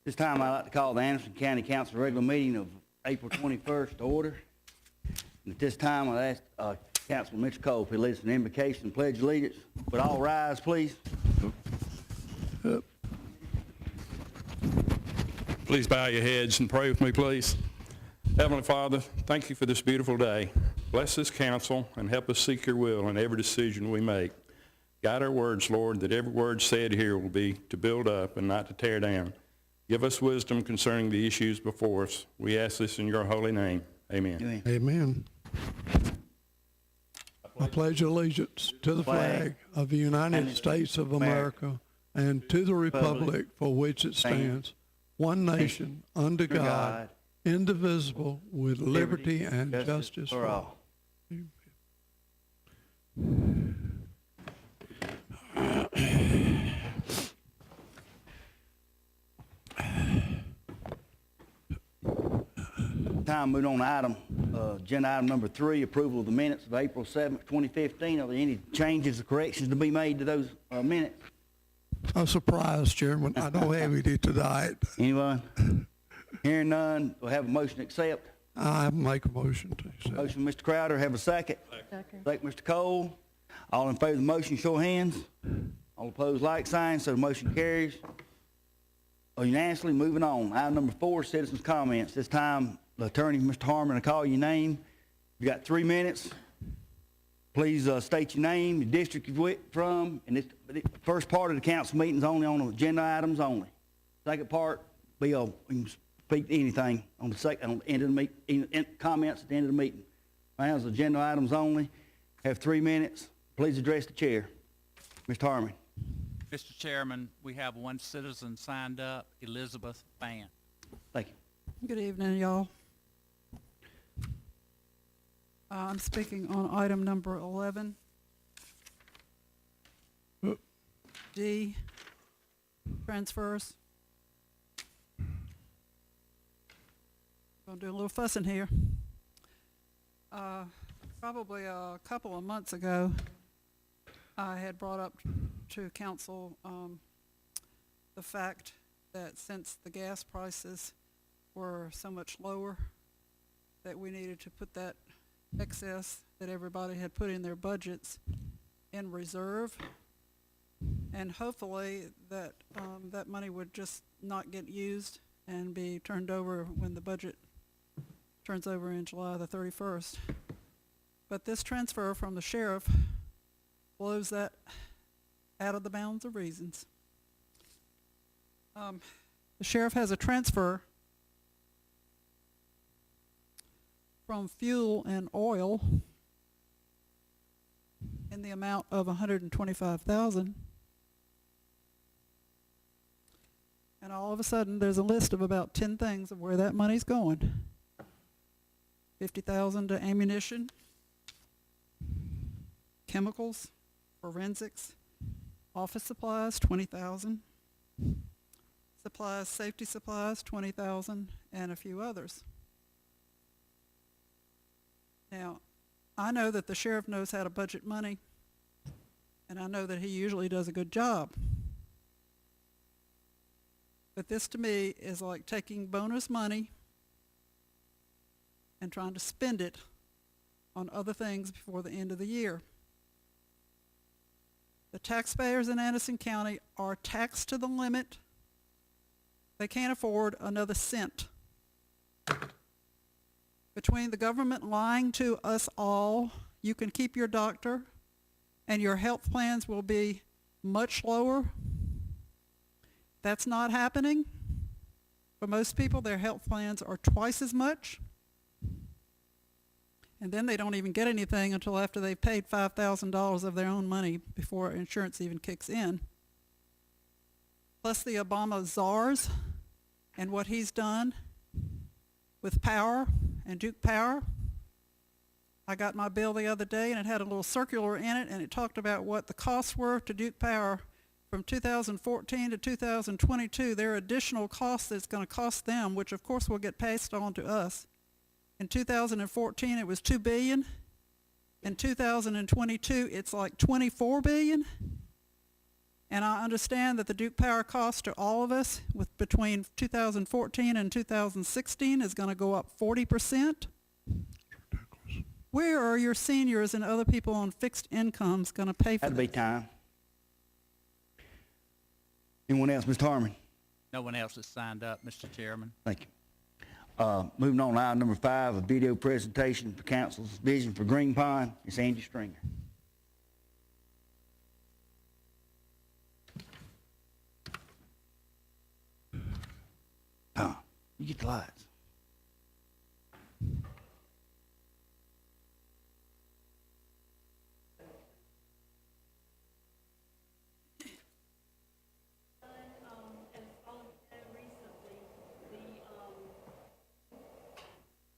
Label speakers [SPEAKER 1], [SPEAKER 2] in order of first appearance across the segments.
[SPEAKER 1] This time I'd like to call the Anderson County Council regular meeting of April 21st to order. And at this time, I'd ask Councilman Mr. Cole if he leads an invocation and pledge allegiance. Would all rise, please?
[SPEAKER 2] Please bow your heads and pray with me, please. Heavenly Father, thank you for this beautiful day. Bless this council and help us seek your will in every decision we make. Guide our words, Lord, that every word said here will be to build up and not to tear down. Give us wisdom concerning the issues before us. We ask this in your holy name. Amen.
[SPEAKER 3] Amen. I pledge allegiance to the flag of the United States of America and to the republic for which it stands, one nation, under God, indivisible, with liberty and justice for all.
[SPEAKER 1] Time moving on to agenda item number 3, approval of the minutes of April 7th, 2015. Are there any changes or corrections to be made to those minutes?
[SPEAKER 3] I'm surprised, Chairman. I don't have any tonight.
[SPEAKER 1] Anyone? Hearing none, we'll have a motion to accept.
[SPEAKER 3] I make a motion to accept.
[SPEAKER 1] Motion, Mr. Crowder. Have a second. Second, Mr. Cole. All in favor of the motion, show of hands. All opposed, like sign. So the motion carries unanimously. Moving on. Item number 4, citizens' comments. This time, the attorney, Mr. Harmon, will call your name. You got 3 minutes. Please state your name, the district you're from, and the first part of the council meeting is only on agenda items only. Second part, you can speak to anything on the end of the meeting, comments at the end of the meeting. Right now, it's agenda items only. Have 3 minutes. Please address the chair. Mr. Harmon.
[SPEAKER 4] Mr. Chairman, we have one citizen signed up, Elizabeth Ban.
[SPEAKER 1] Thank you.
[SPEAKER 5] Good evening, y'all. I'm speaking on item number 11. D, transfers. Gonna do a little fussing here. Probably a couple of months ago, I had brought up to council the fact that since the gas prices were so much lower, that we needed to put that excess that everybody had put in their budgets in reserve, and hopefully that that money would just not get used and be turned over when the budget turns over in July the 31st. But this transfer from the sheriff blows that out of the bounds of reasons. The sheriff has a transfer from fuel and oil in the amount of $125,000, and all of a sudden there's a list of about 10 things of where that money's going. $50,000 to ammunition, chemicals, forensics, office supplies, $20,000, supplies, safety supplies, $20,000, and a few others. Now, I know that the sheriff knows how to budget money, and I know that he usually does a good job. But this to me is like taking bonus money and trying to spend it on other things before the end of the year. The taxpayers in Anderson County are taxed to the limit. They can't afford another cent. Between the government lying to us all, you can keep your doctor and your health plans will be much lower. That's not happening. For most people, their health plans are twice as much. And then they don't even get anything until after they've paid $5,000 of their own money before insurance even kicks in. Plus the Obama czars and what he's done with power and Duke Power. I got my bill the other day and it had a little circular in it, and it talked about what the costs were to Duke Power from 2014 to 2022. There are additional costs that's going to cost them, which of course will get passed on to us. In 2014 it was $2 billion. In 2022 it's like $24 billion. And I understand that the Duke Power cost to all of us with between 2014 and 2016 is going to go up 40%. Where are your seniors and other people on fixed incomes going to pay for
[SPEAKER 1] That'd be
[SPEAKER 5] this?
[SPEAKER 1] time. Anyone else, Mr. Harmon?
[SPEAKER 4] No one else has signed up, Mr. Chairman.
[SPEAKER 1] Thank you. Moving on to item number 5, a video presentation for council's vision for Green Pond. It's Andy Stringer. Tom, you get the lights.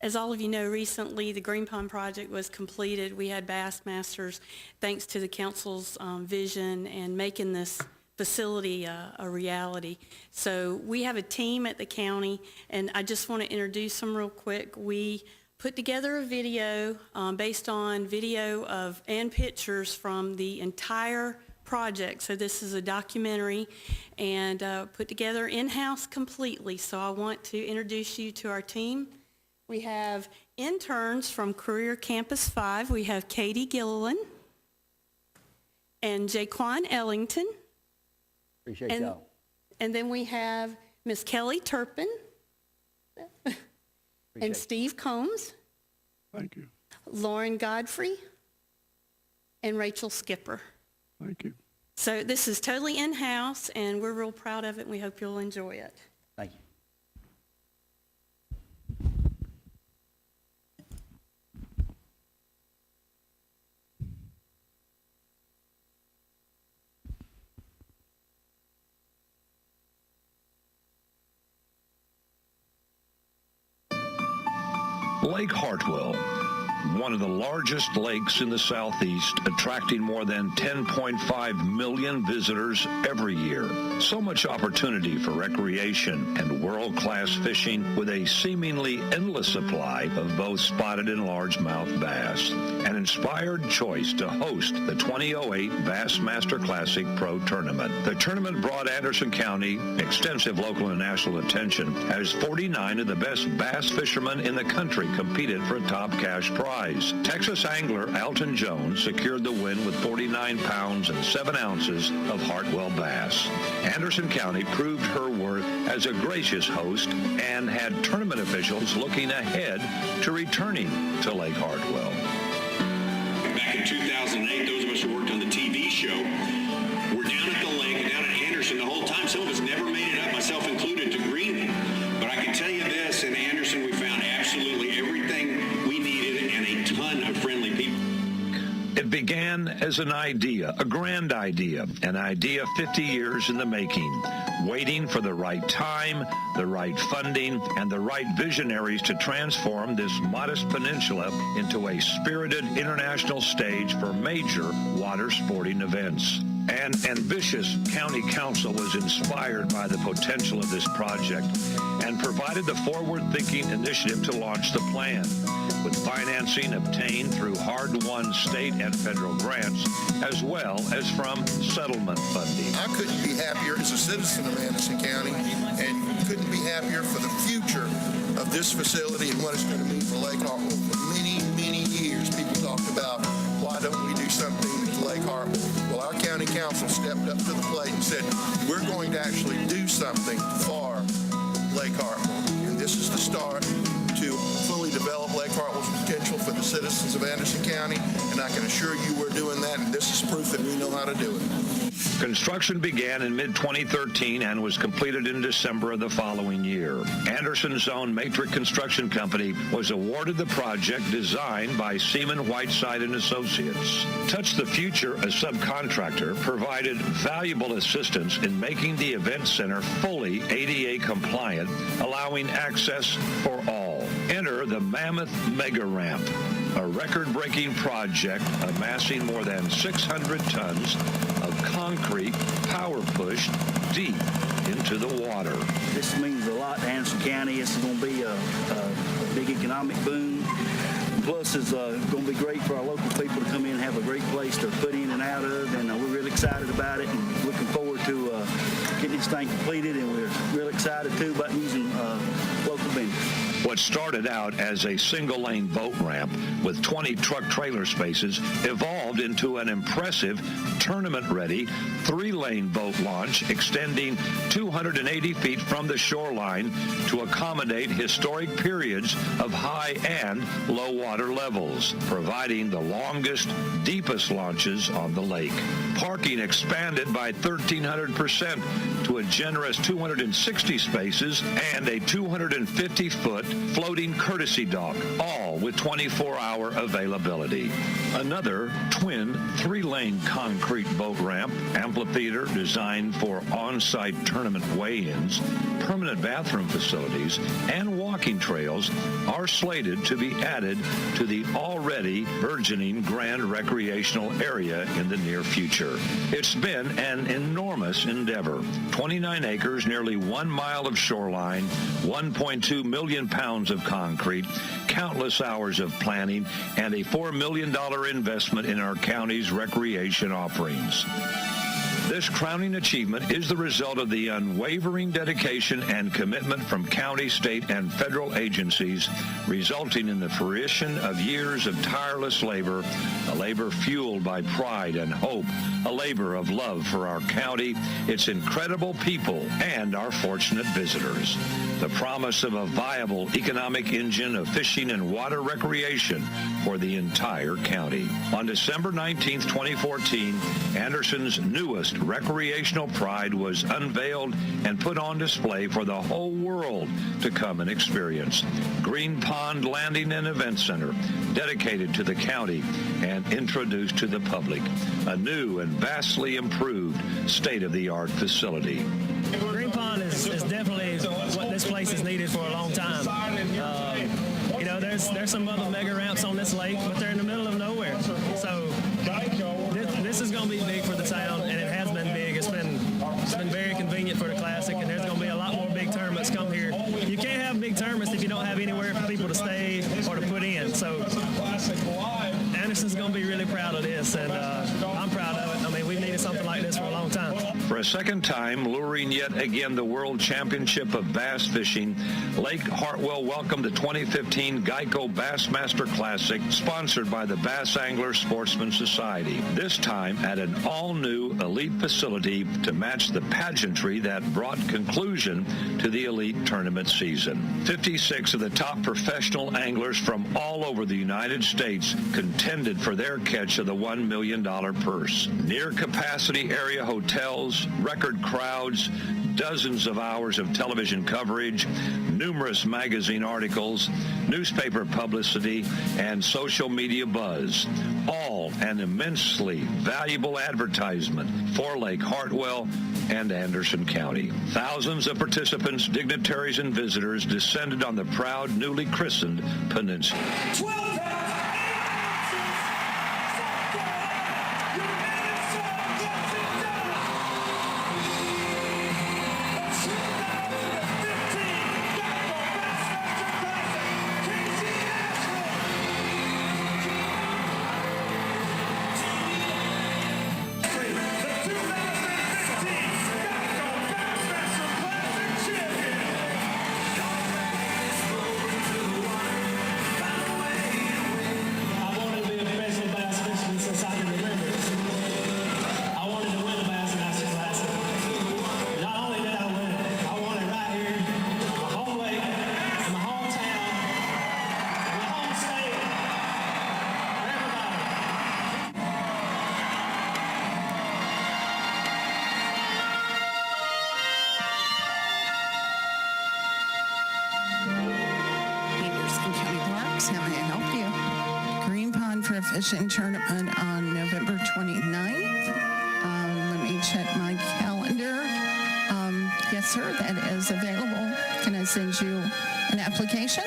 [SPEAKER 6] As all of you know, recently the Green Pond project was completed. We had Bassmasters, thanks to the council's vision and making this facility a reality. So we have a team at the county, and I just want to introduce them real quick. We put together a video based on video of and pictures from the entire project. So this is a documentary and put together in-house completely. So I want to introduce you to our team. We have interns from Career Campus 5. We have Katie Gilliland and Jaquan Ellington.
[SPEAKER 1] Appreciate y'all.
[SPEAKER 6] And then we have Miss Kelly Turpin and Steve Combs,
[SPEAKER 3] Thank you.
[SPEAKER 6] Lauren Godfrey, and Rachel Skipper.
[SPEAKER 3] Thank you.
[SPEAKER 6] So this is totally in-house, and we're real proud of it, and we hope you'll enjoy it.
[SPEAKER 1] Thank you.
[SPEAKER 7] Lake Hartwell, one of the largest lakes in the southeast, attracting more than 10.5 million visitors every year. So much opportunity for recreation and world-class fishing with a seemingly endless supply of both spotted and largemouth bass. An inspired choice to host the 2008 Bassmaster Classic Pro Tournament. The tournament brought Anderson County extensive local and national attention as 49 of the best bass fishermen in the country competed for a top cash prize. Texas angler Alton Jones secured the win with 49 pounds and 7 ounces of Hartwell bass. Anderson County proved her worth as a gracious host and had tournament officials looking ahead to returning to Lake Hartwell.
[SPEAKER 8] Back in 2008, those of us who worked on the TV show were down at the lake, down at Anderson the whole time. Some of us never made it up, myself included, to Greenland. But I can tell you this, in Anderson we found absolutely everything we needed and a ton of friendly people.
[SPEAKER 7] It began as an idea, a grand idea, an idea 50 years in the making, waiting for the right time, the right funding, and the right visionaries to transform this modest peninsula into a spirited international stage for major water sporting events. An ambitious county council was inspired by the potential of this project and provided the forward-thinking initiative to launch the plan, with financing obtained through hard-won state and federal grants, as well as from settlement funding.
[SPEAKER 9] I couldn't be happier as a citizen of Anderson County, and couldn't be happier for the future of this facility and what it's going to mean for Lake Hartwell. For many, many years, people talked about, why don't we do something with Lake Hartwell? Well, our county council stepped up to the plate and said, we're going to actually do something for Lake Hartwell. And this is the start to fully develop Lake Hartwell's potential for the citizens of Anderson County, and I can assure you we're doing that, and this is proof that we know how to do it.
[SPEAKER 7] Construction began in mid-2013 and was completed in December of the following year. Anderson's own Matrix Construction Company was awarded the project designed by Seaman Whiteside and Associates. Touch the Future, a subcontractor, provided valuable assistance in making the event center fully ADA compliant, allowing access for all. Enter the Mammoth Mega Ramp, a record-breaking project amassing more than 600 tons of concrete power pushed deep into the water.
[SPEAKER 1] This means a lot to Anderson County. This is going to be a big economic boom. plus is going to be great for our local people to come in and have a great place to put in and out of, and we're really excited about it and looking forward to getting this thing completed, and we're really excited too about using local vendors.
[SPEAKER 7] What started out as a single-lane boat ramp with 20 truck trailer spaces evolved into an impressive tournament-ready 3-lane boat launch extending 280 feet from the shoreline to accommodate historic periods of high and low water levels, providing the longest, deepest launches on the lake. Parking expanded by 1,300% to a generous 260 spaces and a 250-foot floating courtesy dock, all with 24-hour availability. Another twin 3-lane concrete boat ramp, amphitheater designed for on-site tournament weigh-ins, permanent bathroom facilities, and walking trails are slated to be added to the already burgeoning grand recreational area in the near future. It's been an enormous endeavor. 29 acres, nearly 1 mile of shoreline, 1.2 million pounds of concrete, countless hours of planning, and a $4 million investment in our county's recreation offerings. This crowning achievement is the result of the unwavering dedication and commitment from county, state, and federal agencies, resulting in the fruition of years of tireless labor, a labor fueled by pride and hope, a labor of love for our county, its incredible people, and our fortunate visitors. The promise of a viable economic engine of fishing and water recreation for the entire county. On December 19, 2014, Anderson's newest recreational pride was unveiled and put on display for the whole world to come and experience. Green Pond Landing and Event Center, dedicated to the county and introduced to the public. A new and vastly improved state-of-the-art facility.
[SPEAKER 10] Green Pond is definitely what this place has needed for a long time. There's some other mega ramps on this lake, but they're in the middle of nowhere. So this is going to be big for the town, and it has been big. It's been very convenient for the Classic, and there's going to be a lot more big tournaments come here. You can't have big tournaments if you don't have anywhere for people to stay or to put in. So Anderson's going to be really proud of this, and I'm proud of it. I mean, we've needed something like this for a long time.
[SPEAKER 7] For a second time, luring yet again the World Championship of Bass Fishing, Lake Hartwell welcomed the 2015 Geico Bassmaster Classic, sponsored by the Bass Angler Sportsman Society, this time at an all-new elite facility to match the pageantry that brought conclusion to the elite tournament season. 56 of the top professional anglers from all over the United States contended for their catch of the $1 million purse. Near-capacity area hotels, record crowds, dozens of hours of television coverage, numerous magazine articles, newspaper publicity, and social media buzz. All an immensely valuable advertisement for Lake Hartwell and Anderson County. Thousands of participants, dignitaries, and visitors descended on the proud, newly christened peninsula.
[SPEAKER 11] How may I help you? Green Pond for a fishing tournament on November 29th. Let me check my calendar. Yes, sir, that is available. Can I send you an application?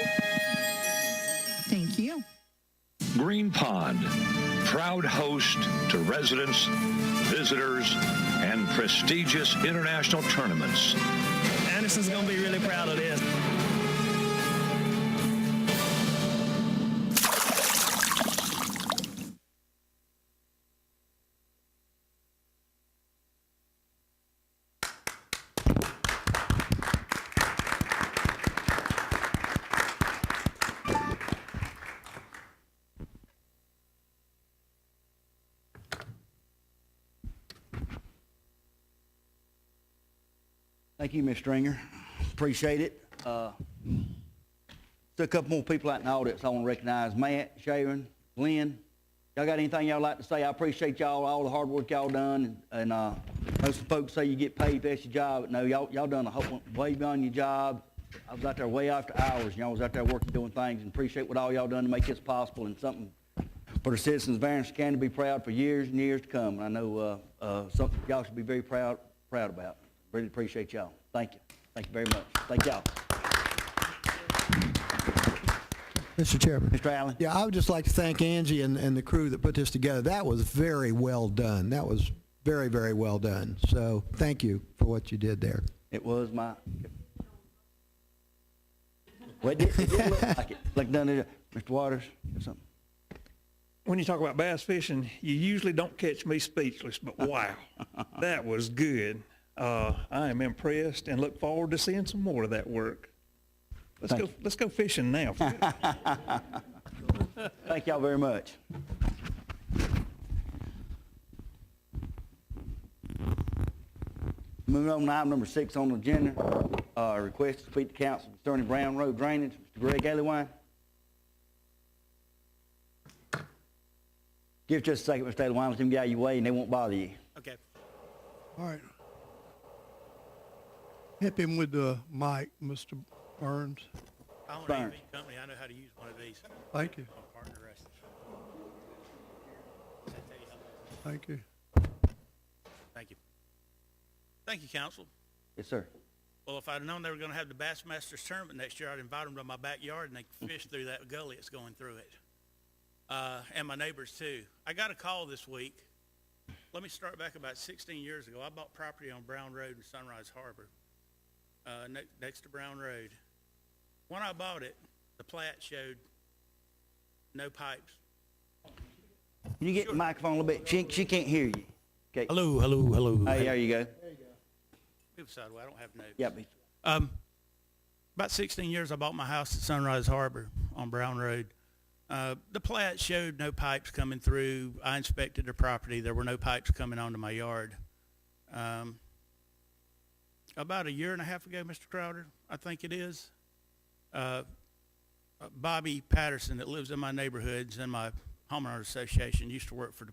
[SPEAKER 11] Thank you.
[SPEAKER 7] Green Pond, proud host to residents, visitors, and prestigious international tournaments.
[SPEAKER 10] Anderson's going to be really proud of this.
[SPEAKER 1] Thank you, Ms. Stringer. Appreciate it. Still a couple more people out in the audience I want to recognize. Matt, Sharon, Glenn. Y'all got anything y'all like to say? I appreciate y'all, all the hard work y'all done. And know some folks say you get paid for your job, but no, y'all done a whole way beyond your job. I was out there way after hours, and y'all was out there working, doing things, and appreciate what all y'all done to make this possible and something for the citizens of Anderson County to be proud for years and years to come. And I know something y'all should be very proud about. Really appreciate y'all. Thank you. Thank you very much. Thank y'all.
[SPEAKER 12] Mr. Chairman.
[SPEAKER 1] Mr. Allen.
[SPEAKER 12] Yeah, I would just like to thank Angie and the crew that put this together. That was very well done. That was very, very well done. So thank you for what you did there.
[SPEAKER 1] It was my... Well, it did look like it. Like done it. Mr. Waters, or something.
[SPEAKER 13] When you talk about bass fishing, you usually don't catch me speechless, but wow, that was good. I am impressed and look forward to seeing some more of that work. Let's go fishing now.
[SPEAKER 1] Thank y'all very much. Moving on to item number 6 on the agenda, request to speak to council concerning Brown Road drainage. Mr. Greg Allewine. Give just a second, Mr. Allewine, let them get out of your way and they won't bother you.
[SPEAKER 4] Okay.
[SPEAKER 3] All right. Hit him with the mic, Mr. Burns.
[SPEAKER 4] I own an
[SPEAKER 1] Burns.
[SPEAKER 4] AV company. I know how to use one of these.
[SPEAKER 3] Thank you.
[SPEAKER 4] I'm a partner rest.
[SPEAKER 3] Thank you.
[SPEAKER 4] Thank you. Thank you, council.
[SPEAKER 1] Yes, sir.
[SPEAKER 4] Well, if I'd known they were going to have the Bassmasters tournament next year, I'd invite them to my backyard and they could fish through that gully that's going through it. And my neighbors too. I got a call this week. Let me start back about 16 years ago. I bought property on Brown Road in Sunrise Harbor, next to Brown Road. When I bought it, the plat showed no pipes.
[SPEAKER 1] Can you get the microphone a little bit? She can't hear you. Okay.
[SPEAKER 4] Hello, hello, hello.
[SPEAKER 1] Hey, there you go.
[SPEAKER 4] Move aside, I don't have notes.
[SPEAKER 1] Yeah.
[SPEAKER 4] About 16 years, I bought my house at Sunrise Harbor on Brown Road. The plat showed no pipes coming through. I inspected the property. There were no pipes coming onto my yard. About a year and a half ago, Mr. Crowder, I think it is, Bobby Patterson that lives in my neighborhoods in my homeowner association used to work for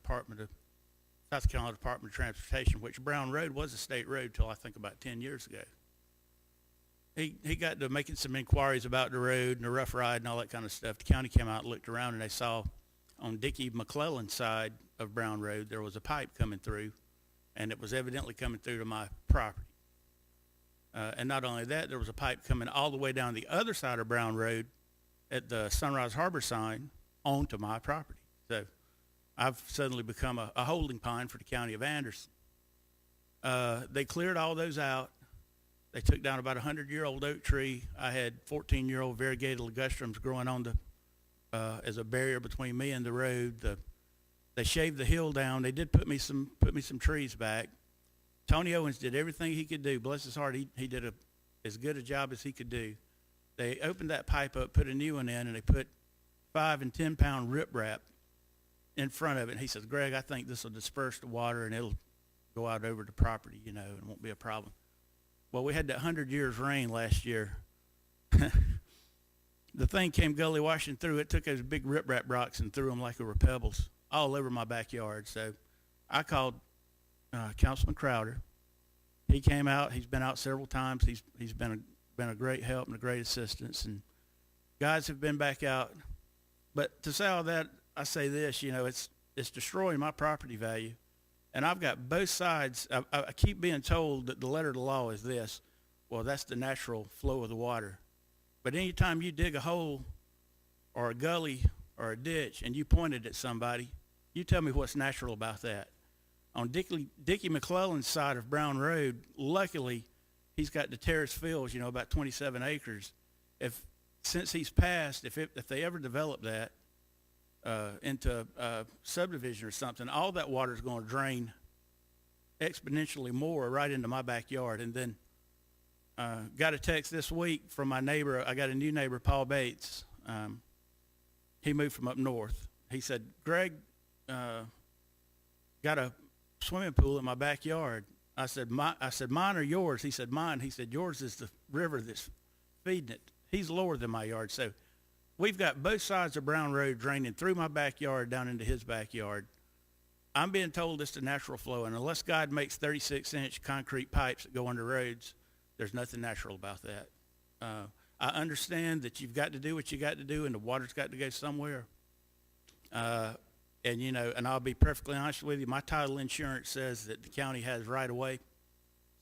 [SPEAKER 4] South Carolina Department of Transportation, which Brown Road was a state road till I think about 10 years ago. He got to making some inquiries about the road and the rough ride and all that kind of stuff. The county came out and looked around and they saw on Dickie McClellan's side of Brown Road there was a pipe coming through, and it was evidently coming through to my property. And not only that, there was a pipe coming all the way down the other side of Brown Road at the Sunrise Harbor sign onto my property. So I've suddenly become a holding pond for the county of Anderson. They cleared all those out. They took down about a 100-year-old oak tree. I had 14-year-old variegated ligustrums growing on as a barrier between me and the road. They shaved the hill down. They did put me some trees back. Tony Owens did everything he could do. Bless his heart, he did as good a job as he could do. They opened that pipe up, put a new one in, and they put 5 and 10 pound riprap in front of it. And he says, Greg, I think this will disperse the water and it'll go out over the property, and it won't be a problem. Well, we had that 100 years rain last year. The thing came gully washing through. It took those big riprap rocks and threw them like they were pebbles all over my backyard. So I called Councilman Crowder. He came out. He's been out several times. He's been a great help and a great assistance. And guys have been back out. But to say all that, I say this, it's destroying my property value. And I've got both sides. I keep being told that the letter of the law is this. Well, that's the natural flow of the water. But anytime you dig a hole or a gully or a ditch and you point it at somebody, you tell me what's natural about that. On Dickie McClellan's side of Brown Road, luckily, he's got the terrace fields, about 27 acres. Since he's passed, if they ever develop that into a subdivision or something, all that water is going to drain exponentially more right into my backyard. And then got a text this week from my neighbor. I got a new neighbor, Paul Bates. He moved from up north. He said, Greg, got a swimming pool in my backyard. I said, mine or yours? He said, mine. He said, yours is the river that's feeding it. He's lower than my yard. So we've got both sides of Brown Road draining through my backyard down into his backyard. I'm being told it's the natural flow, and unless God makes 36-inch concrete pipes that go under roads, there's nothing natural about that. I understand that you've got to do what you got to do, and the water's got to go somewhere. And, you know, and I'll be perfectly honest with you, my title insurance says that the county has right of way.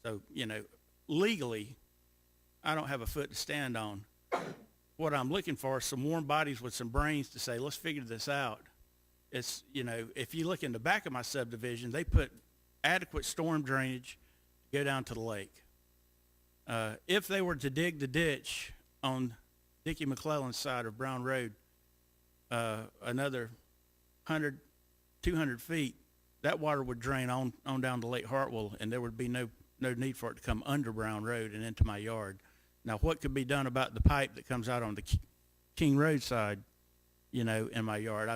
[SPEAKER 4] So, you know, legally, I don't have a foot to stand on. What I'm looking for is some warm bodies with some brains to say, let's figure this out. It's, you know, if you look in the back of my subdivision, they put adequate storm drainage to go down to the lake. If they were to dig the ditch on Dickie McClellan's side of Brown Road, another 100, 200 feet, that water would drain on down to Lake Hartwell, and there would be no need for it to come under Brown Road and into my yard. Now, what could be done about the pipe that comes out on the King Road side, you know, in my yard?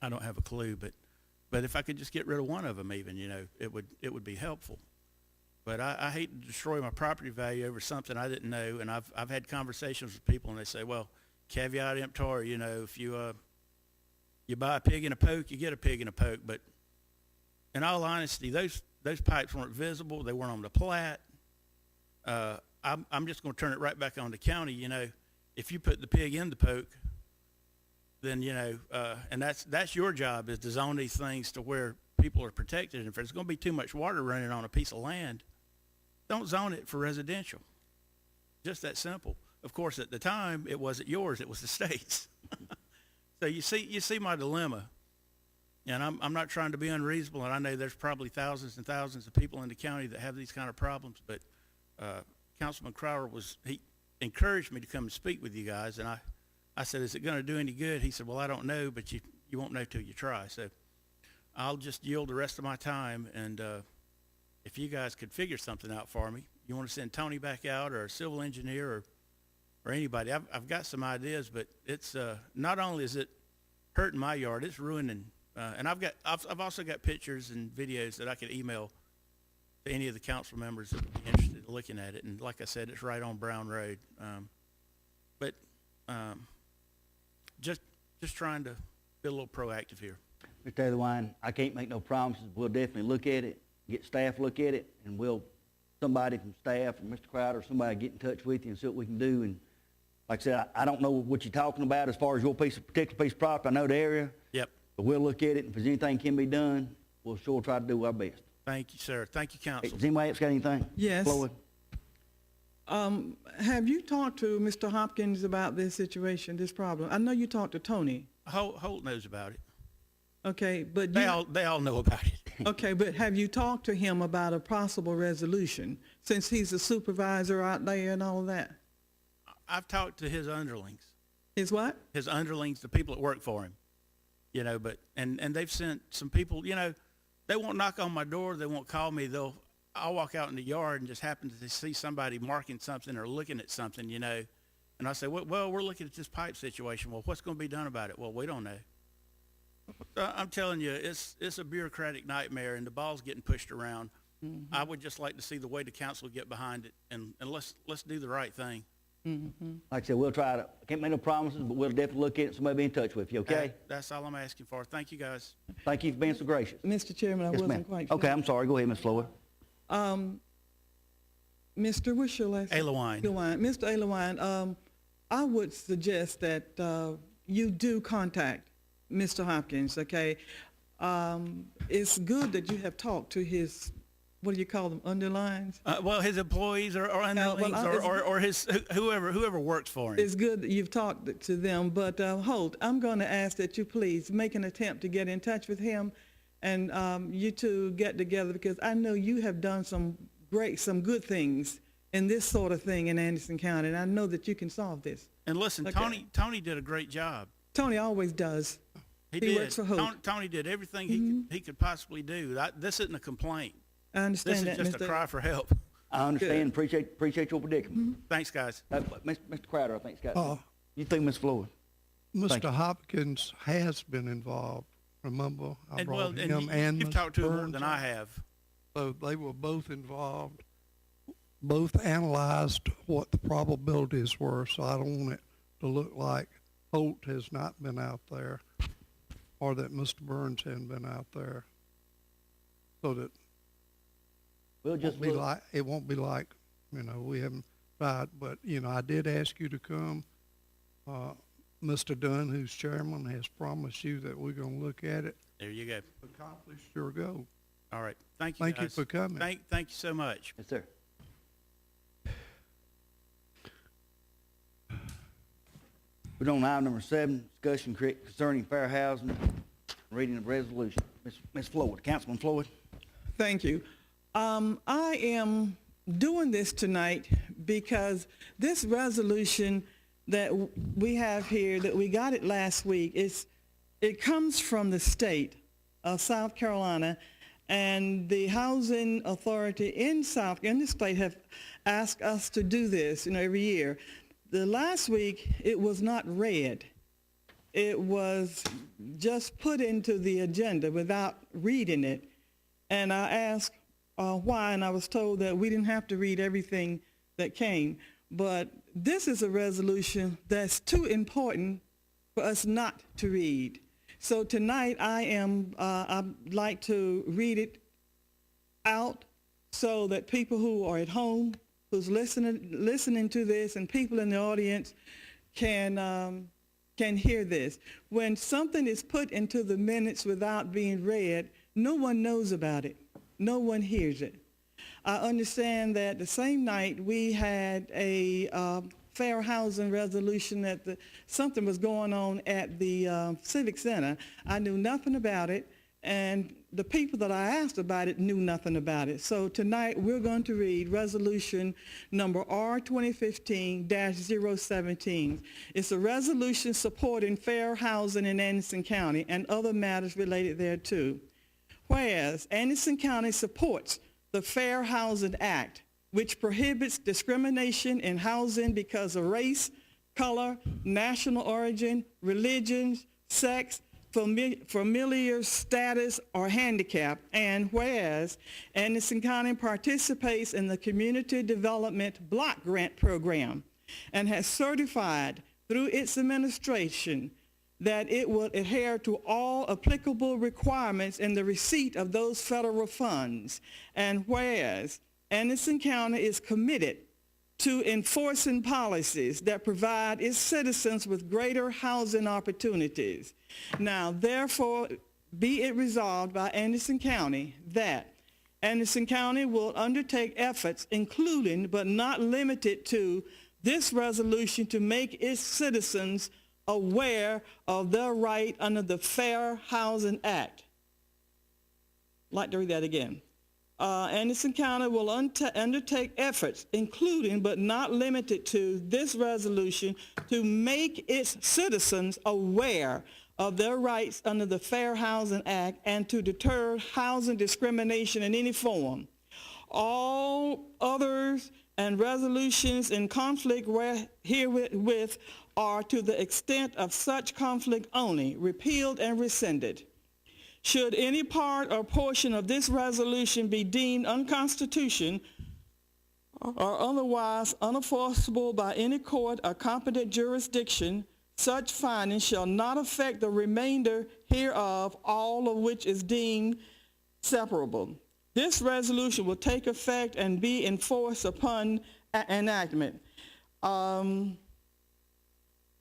[SPEAKER 4] I don't have a clue, but if I could just get rid of one of them even, you know, it would be helpful. But I hate to destroy my property value over something I didn't know, and I've had conversations with people, and they say, well, caveat emptor, you know, if you buy a pig in a poke, you get a pig in a poke. But in all honesty, those pipes weren't visible. They weren't on the plat. I'm just going to turn it right back on the county. You know, if you put the pig in the poke, then, you know, and that's your job, is to zone these things to where people are protected. And if there's going to be too much water running on a piece of land, don't zone it for residential. Just that simple. Of course, at the time, it wasn't yours, it was the state's. So you see my dilemma. And I'm not trying to be unreasonable, and I know there's probably thousands and thousands of people in the county that have these kind of problems, but Councilman Crowder he encouraged me to come and speak with you guys, and I said, is it going to do any good? He said, well, I don't know, but you won't know till you try. So I'll just yield the rest of my time, and if you guys could figure something out for me, you want to send Tony back out, or a civil engineer, or anybody. I've got some ideas, but it's not only is it hurting my yard, it's ruining. And I've also got pictures and videos that I could email to any of the council members that would be interested in looking at it. And like I said, it's right on Brown Road. But just trying to be a little proactive here.
[SPEAKER 1] Mr. Elwine, I can't make no promises. We'll definitely look at it, get staff to look at it, and somebody from staff or Mr. Crowder or somebody get in touch with you and see what we can do. And like I said, I don't know what you're talking about as far as your particular piece of property. I know the area.
[SPEAKER 4] Yep.
[SPEAKER 1] But we'll look at it, and if there's anything can be done, we'll sure try to do our best.
[SPEAKER 4] Thank you, sir. Thank you, council.
[SPEAKER 1] Does anybody else got anything?
[SPEAKER 14] Yes.
[SPEAKER 1] Floyd?
[SPEAKER 14] Have you talked to Mr. Hopkins about this situation, this problem? I know you talked to Tony.
[SPEAKER 4] Holt knows about it.
[SPEAKER 14] Okay, but
[SPEAKER 4] they all know about it.
[SPEAKER 14] Okay, but have you talked to him about a possible resolution, since he's a supervisor out there and all of that?
[SPEAKER 4] I've talked to his underlings.
[SPEAKER 14] His what?
[SPEAKER 4] His underlings, the people that work for him. You know, but and they've sent some people. You know, they won't knock on my door. They won't call me. I'll walk out in the yard and just happen to see somebody marking something or looking at something. You know, and I say, well, we're looking at this pipe situation. Well, what's going to be done about it? Well, we don't know. I'm telling you, it's a bureaucratic nightmare, and the ball's getting pushed around. Mm-hmm. I would just like to see the way the council get behind it, and let's do the right thing.
[SPEAKER 14] Mm-hmm.
[SPEAKER 1] Like I said, we'll try to. I can't make no promises, but we'll definitely look at it. Somebody be in touch with you, okay?
[SPEAKER 4] That's all I'm asking for. Thank you, guys.
[SPEAKER 1] Thank you for being so gracious.
[SPEAKER 14] Mr. Chairman, I wasn't quite
[SPEAKER 1] Okay, I'm sorry. Go ahead, Ms. Floyd.
[SPEAKER 14] Mr. what's your last name?
[SPEAKER 4] Elwine.
[SPEAKER 14] Mr. Elwine, I would suggest that you do contact Mr. Hopkins, okay? It's good that you have talked to his, what do you call them, underlines?
[SPEAKER 4] Well, his employees or underlings or his whoever works for him.
[SPEAKER 14] It's good that you've talked to them, but Holt, I'm going to ask that you please make an attempt to get in touch with him, and you two get together, because I know you have done some good things in this sort of thing in Anderson County, and I know that you can solve this.
[SPEAKER 4] And listen, okay. Tony did a great job.
[SPEAKER 14] Tony always does.
[SPEAKER 4] He
[SPEAKER 14] works for Holt.
[SPEAKER 4] Tony did everything he could possibly do. This isn't a complaint.
[SPEAKER 14] I understand
[SPEAKER 4] that. This is just a cry for help.
[SPEAKER 1] I understand. Appreciate your predicament.
[SPEAKER 4] Mm-hmm. Thanks, guys.
[SPEAKER 1] Mr. Crowder, I think, has got you think, Ms. Floyd?
[SPEAKER 3] Mr. Hopkins has been involved. Remember, I brought him and
[SPEAKER 4] you've talked to him more than I have.
[SPEAKER 3] So they were both involved, both analyzed what the probabilities were, so I don't want it to look like Holt has not been out there or that Mr. Burns hadn't been out there. So that
[SPEAKER 1] We'll just
[SPEAKER 3] it won't be like, we haven't tried, but, I did ask you to come. Mr. Dunn, who's chairman, has promised you that we're gonna look at it.
[SPEAKER 4] There you go.
[SPEAKER 3] Accomplish your goal.
[SPEAKER 4] All right. Thank you,
[SPEAKER 3] Thank you
[SPEAKER 4] guys.
[SPEAKER 3] for coming.
[SPEAKER 4] Thank you so much.
[SPEAKER 1] Yes, sir. We're on item number 7, discussion concerning fair housing, reading of resolution. Ms. Floyd, Councilman Floyd.
[SPEAKER 14] Thank you. I am doing this tonight because this resolution that we have here, that we got it last week, it comes from the state of South Carolina, and the housing authority in the state have asked us to do this, every year. The last week, it was not read. It was just put into the agenda without reading it. And I asked why, and I was told that we didn't have to read everything that came. But this is a resolution that's too important for us not to read. So tonight, I'd like to read it out so that people who are at home, who's listening to this, and people in the audience can hear this. When something is put into the minutes without being read, no one knows about it. No one hears it. I understand that the same night we had a fair housing resolution that something was going on at the Civic Center. I knew nothing about it, and the people that I asked about it knew nothing about it. So tonight we're going to read resolution number R 2015-017. It's a resolution supporting fair housing in Anderson County and other matters related thereto. Whereas Anderson County supports the Fair Housing Act, which prohibits discrimination in housing because of race, color, national origin, religion, sex, familial status, or handicap. And whereas Anderson County participates in the Community Development Block Grant Program and has certified through its administration that it will adhere to all applicable requirements in the receipt of those federal funds. And whereas Anderson County is committed to enforcing policies that provide its citizens with greater housing opportunities. Now, therefore, be it resolved by Anderson County that Anderson County will undertake efforts, including but not limited to this resolution, to make its citizens aware of their right under the Fair Housing Act. I'd like to read that again. Anderson County will undertake efforts, including but not limited to this resolution, to make its citizens aware of their rights under the Fair Housing Act and to deter housing discrimination in any form. All others and resolutions in conflict herewith are, to the extent of such conflict only, repealed and rescinded. Should any part or portion of this resolution be deemed unconstitutional or otherwise unenforceable by any court or competent jurisdiction, such finding shall not affect the remainder hereof, all of which is deemed separable. This resolution will take effect and be enforced upon enactment.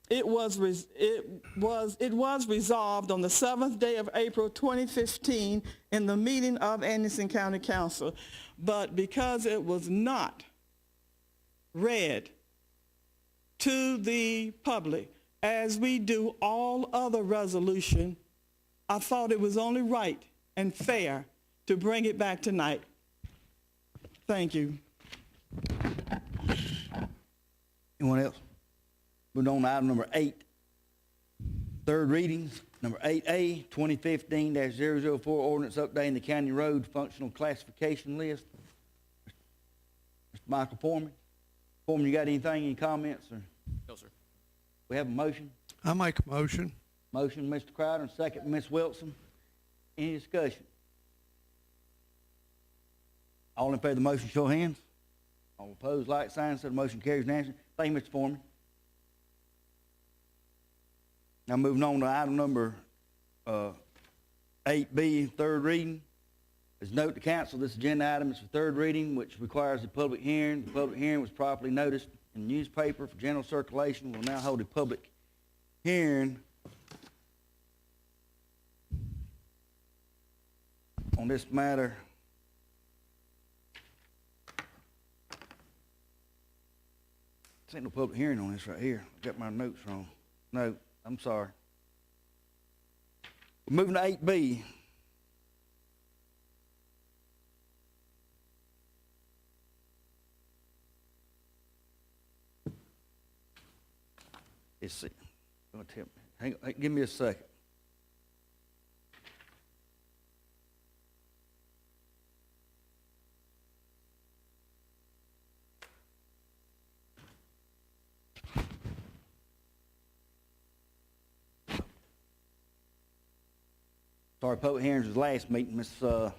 [SPEAKER 14] It was resolved on the 7th day of April 2015 in the meeting of Anderson County Council, but because it was not read to the public as we do all other resolution, I thought it was only right and fair to bring it back tonight. Thank you.
[SPEAKER 1] Anyone else? Moving on to item number 8, third readings, number 8A, 2015-004, ordinance updating the county road functional classification list. Mr. Michael Foreman. Foreman, you got anything, any comments? Or?
[SPEAKER 15] No, sir.
[SPEAKER 1] We have a motion.
[SPEAKER 3] I make a motion.
[SPEAKER 1] Motion, Mr. Crowder, and second, Ms. Wilson. Any discussion? All in favor of the motion, show of hands. All opposed, like sign, so the motion carries unanimously. Thank you, Mr. Foreman. Now moving on to item number 8B, third reading. As note to council, this agenda item is for third reading, which requires a public hearing. The public hearing was properly noticed in the newspaper for general circulation. We'll now hold a public hearing on this matter. There ain't no public hearing on this right here. I got my notes wrong. No, I'm sorry. We're moving to 8B. It's, hang on, give me a second. Sorry, public hearings was last meeting, Ms. This will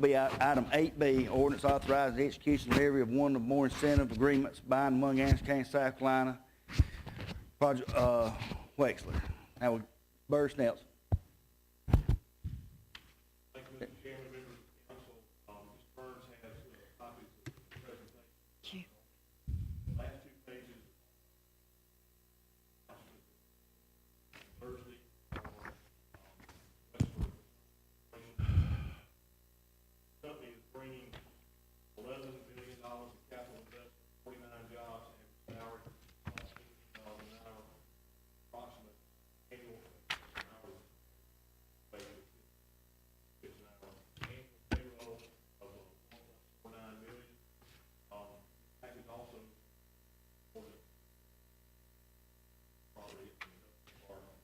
[SPEAKER 1] be item 8B, ordinance authorizing the execution of every of one or more incentive agreements by and among Anderson County, South Carolina, Project Wexler. Now, Burris Nelson.
[SPEAKER 2] Thank you, Mr. Chairman, members of the council. Ms. Burns has copies of the presentation. The last two pages. Thursday. Company is bringing $11 billion of capital investment, 49 jobs, and salary $18 an hour, approximate annual hourly wage of $6 an hour, annual payroll of $1.49 million. Package also for the property in the department.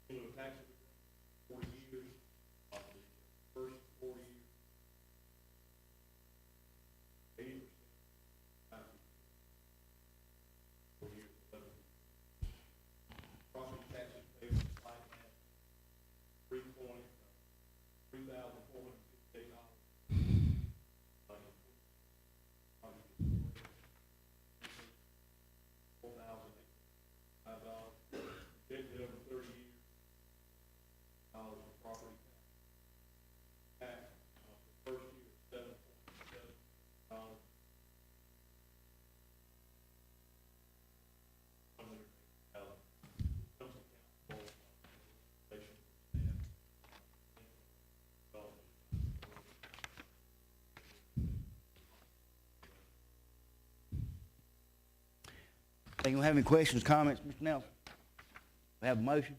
[SPEAKER 2] Cumulative taxes 40 years. First 4 years, 80%, 4 years, 11. Property taxes paid for site land, $3,458. $4,005. Projected over 30 years, dollars of property tax. The first year, $7.7.
[SPEAKER 1] Anyone have any questions, comments, Mr. Nelson? We have a motion?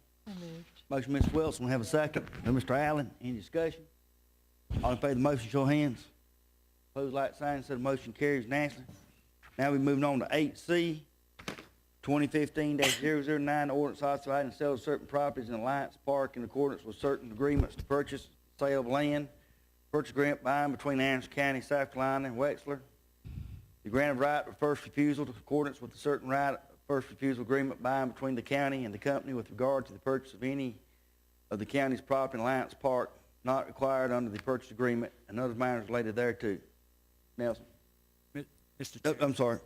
[SPEAKER 1] Motion, Ms. Wilson. We have a second. And Mr. Allen, any discussion? All in favor of the motion, show of hands. Opposed, like sign, so the motion carries unanimously. Now we're moving on to 8C, 2015-009, ordinance authorizing the sale of certain properties in Alliance Park in accordance with certain agreements to purchase, sale of land, purchase agreement by and between Anderson County, South Carolina, and Wexler. The grant of right of first refusal in accordance with the certain right of first refusal agreement by and between the county and the company with regard to the purchase of any of the county's property in Alliance Park not required under the purchase agreement and other matters related thereto. Nelson?
[SPEAKER 4] Mr. Chair,
[SPEAKER 1] I'm sorry.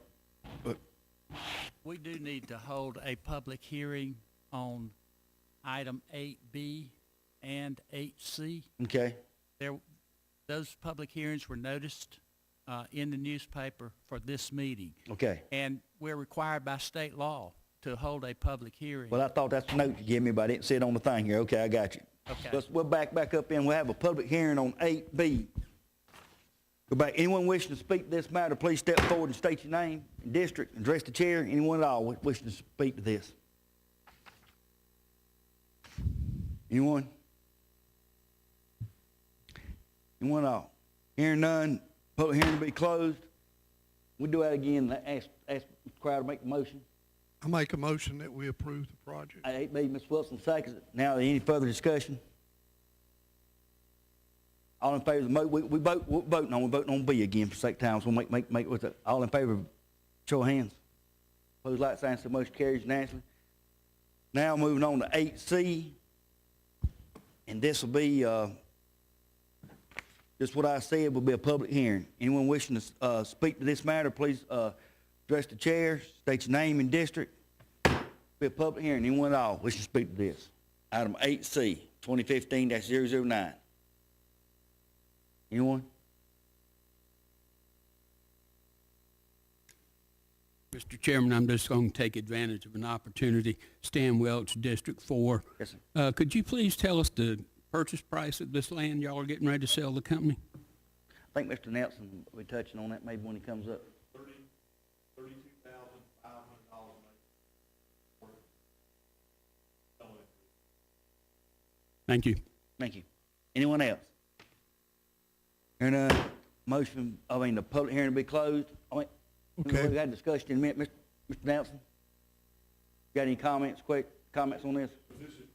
[SPEAKER 4] we do need to hold a public hearing on item 8B and 8C.
[SPEAKER 1] Okay.
[SPEAKER 4] Those public hearings were noticed in the newspaper for this meeting.
[SPEAKER 1] Okay.
[SPEAKER 4] And we're required by state law to hold a public hearing.
[SPEAKER 1] Well, I thought that's the note you gave me, but I didn't see it on the thing here. Okay, I got you.
[SPEAKER 4] Okay.
[SPEAKER 1] We'll back up in. We'll have a public hearing on 8B. Go back. Anyone wishing to speak to this matter, please step forward and state your name and district, address the chair. Anyone at all wishing to speak to this? Anyone? Anyone at all? Hearing none, public hearing to be closed. We'll do that again. Ask the crowd to make the motion.
[SPEAKER 3] I make a motion that we approve the project.
[SPEAKER 1] 8B, Ms. Wilson seconds it. Now, any further discussion? All in favor of the motion? We're voting on B again for sake of time. So we'll make what's that? All in favor, show of hands. Opposed, like sign, so the motion carries unanimously. Now moving on to 8C, And this will be, just what I said, will be a public hearing. Anyone wishing to speak to this matter, please address the chair, state your name and district. Be a public hearing. Anyone at all wishing to speak to this? Item 8C, 2015-009. Anyone?
[SPEAKER 15] Mr. Chairman, I'm just going to take advantage of an opportunity. Stan Welch, District 4.
[SPEAKER 1] Yes, sir.
[SPEAKER 15] Could you please tell us the purchase price of this land y'all are getting ready to sell the company?
[SPEAKER 1] I think Mr. Nelson will be touching on that maybe when he comes up.
[SPEAKER 15] Thank you.
[SPEAKER 1] Thank you. Anyone else? Hearing a motion, the public hearing will be closed.
[SPEAKER 3] Okay.
[SPEAKER 1] We had discussion in a minute. Mr. Nelson? Got any comments on this?
[SPEAKER 2] This is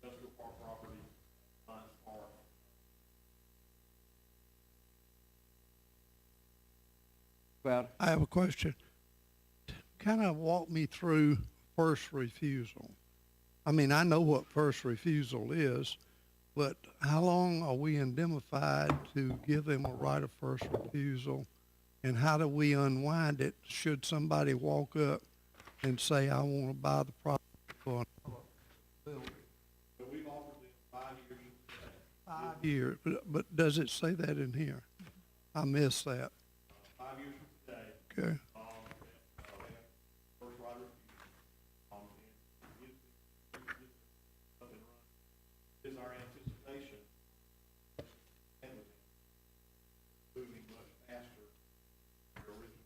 [SPEAKER 2] industrial park property, Lions Park.
[SPEAKER 1] Crowder?
[SPEAKER 3] I have a question. Kind of walk me through first refusal. I mean, I know what first refusal is, but how long are we indemnified to give them a right of first refusal? And how do we unwind it should somebody walk up and say, I want to buy the property for another building?
[SPEAKER 2] So we've offered them 5 years.
[SPEAKER 3] 5 years, but does it say that in here? I missed that.
[SPEAKER 2] 5 years from today.
[SPEAKER 3] Okay.
[SPEAKER 2] First right of refusal. Is our anticipation moving much faster than the original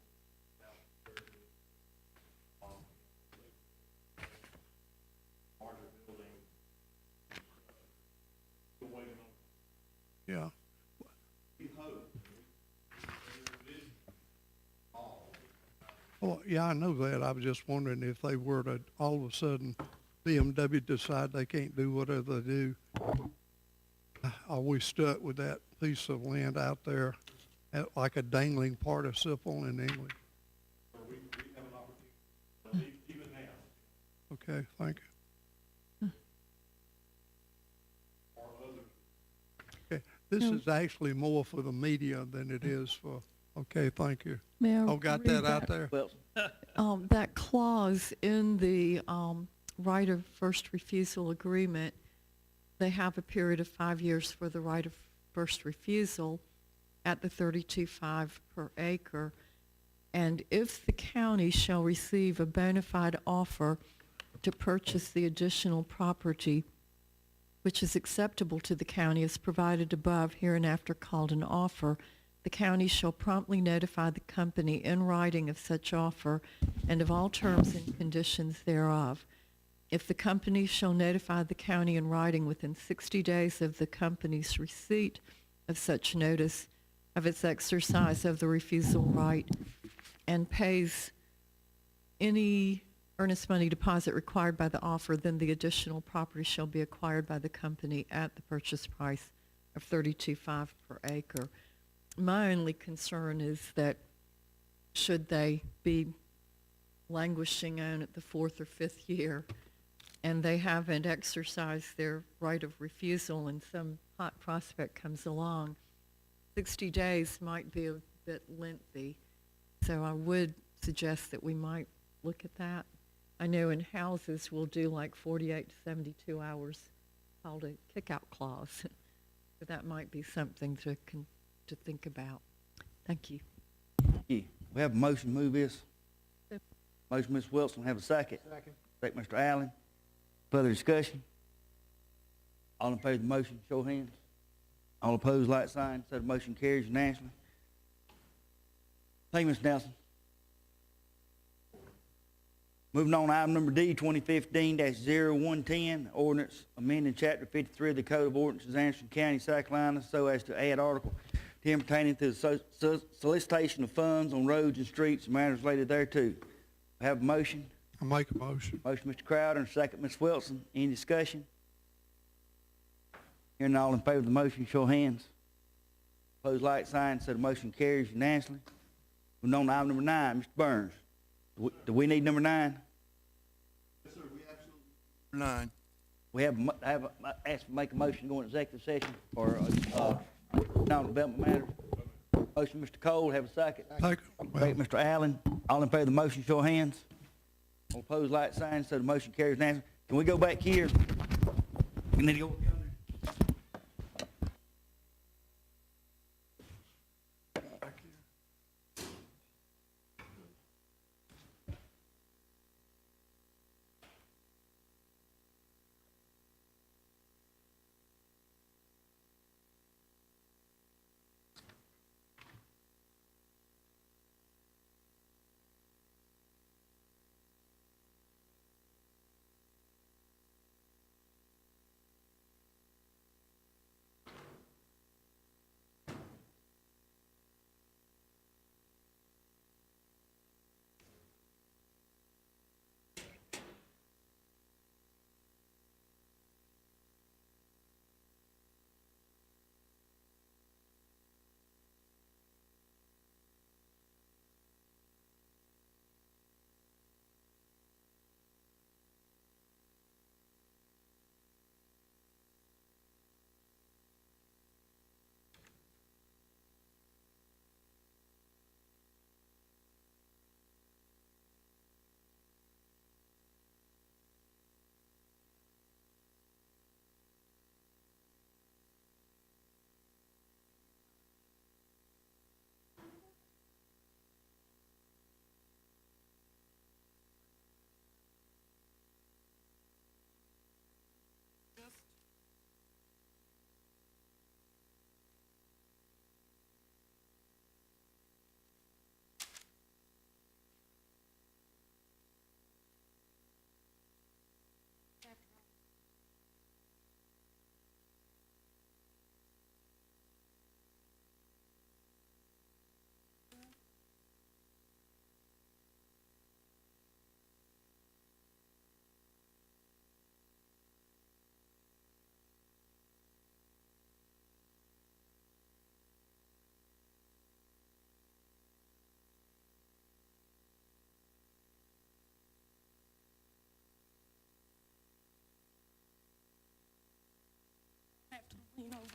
[SPEAKER 2] larger building, still waiting on.
[SPEAKER 3] Yeah.
[SPEAKER 2] We hope.
[SPEAKER 3] Oh, yeah, I know that. I was just wondering if they were to all of a sudden BMW decide they can't do whatever they do. Are we stuck with that piece of land out there like a dangling participle in English?
[SPEAKER 2] We have an opportunity, even now.
[SPEAKER 3] Okay, thank you.
[SPEAKER 2] Or others.
[SPEAKER 3] Okay, this is actually more for the media than it is for, okay, thank you.
[SPEAKER 16] May I
[SPEAKER 3] Oh, got
[SPEAKER 16] read
[SPEAKER 3] that out there?
[SPEAKER 1] Well,
[SPEAKER 16] That clause in the right of first refusal agreement, they have a period of 5 years for the right of first refusal at the 32.5 per acre. And if the county shall receive a bona fide offer to purchase the additional property, which is acceptable to the county as provided above, hereinafter called an offer, the county shall promptly notify the company in writing of such offer and of all terms and conditions thereof. If the company shall notify the county in writing within 60 days of the company's receipt of such notice of its exercise of the refusal right and pays any earnest money deposit required by the offer, then the additional property shall be acquired by the company at the purchase price of $32.5 per acre. My only concern is that should they be languishing on at the 4th or 5th year and they haven't exercised their right of refusal and some hot prospect comes along, 60 days might be a bit lengthy. So I would suggest that we might look at that. I know in houses we'll do like 48 to 72 hours called a kick-out clause. But that might be something to think about. Thank you.
[SPEAKER 1] yeah. We have a motion to move this. Motion, Ms. Wilson, have a second. Second, Mr. Allen. Further discussion? All in favor of the motion, show of hands. All opposed, like sign. So the motion carries unanimously. Thank you, Mr. Nelson. Moving on to item number D, 2015-0110, ordinance amending Chapter 53 of the Code of Ordinances, Anderson County, South Carolina, so as to add Article 10 pertaining to the solicitation of funds on roads and streets and matters related thereto. We have a motion.
[SPEAKER 3] I make a motion.
[SPEAKER 1] Motion, Mr. Crowder, and second, Ms. Wilson. Any discussion? Hearing all in favor of the motion, show of hands. Opposed, like sign. So the motion carries unanimously. Moving on to item number 9, Mr. Burns. Do we need number 9?
[SPEAKER 9] Yes, sir, we absolutely. 9.
[SPEAKER 1] asked to make a motion to go into executive session for, economic development matters. Motion, Mr. Cole, have a second.
[SPEAKER 3] Second.
[SPEAKER 1] Second, Mr. Allen. All in favor of the motion, show of hands. All opposed, like sign, so the motion carries unanimously. Can we go back here? We need to go.
[SPEAKER 6] Have to lean over.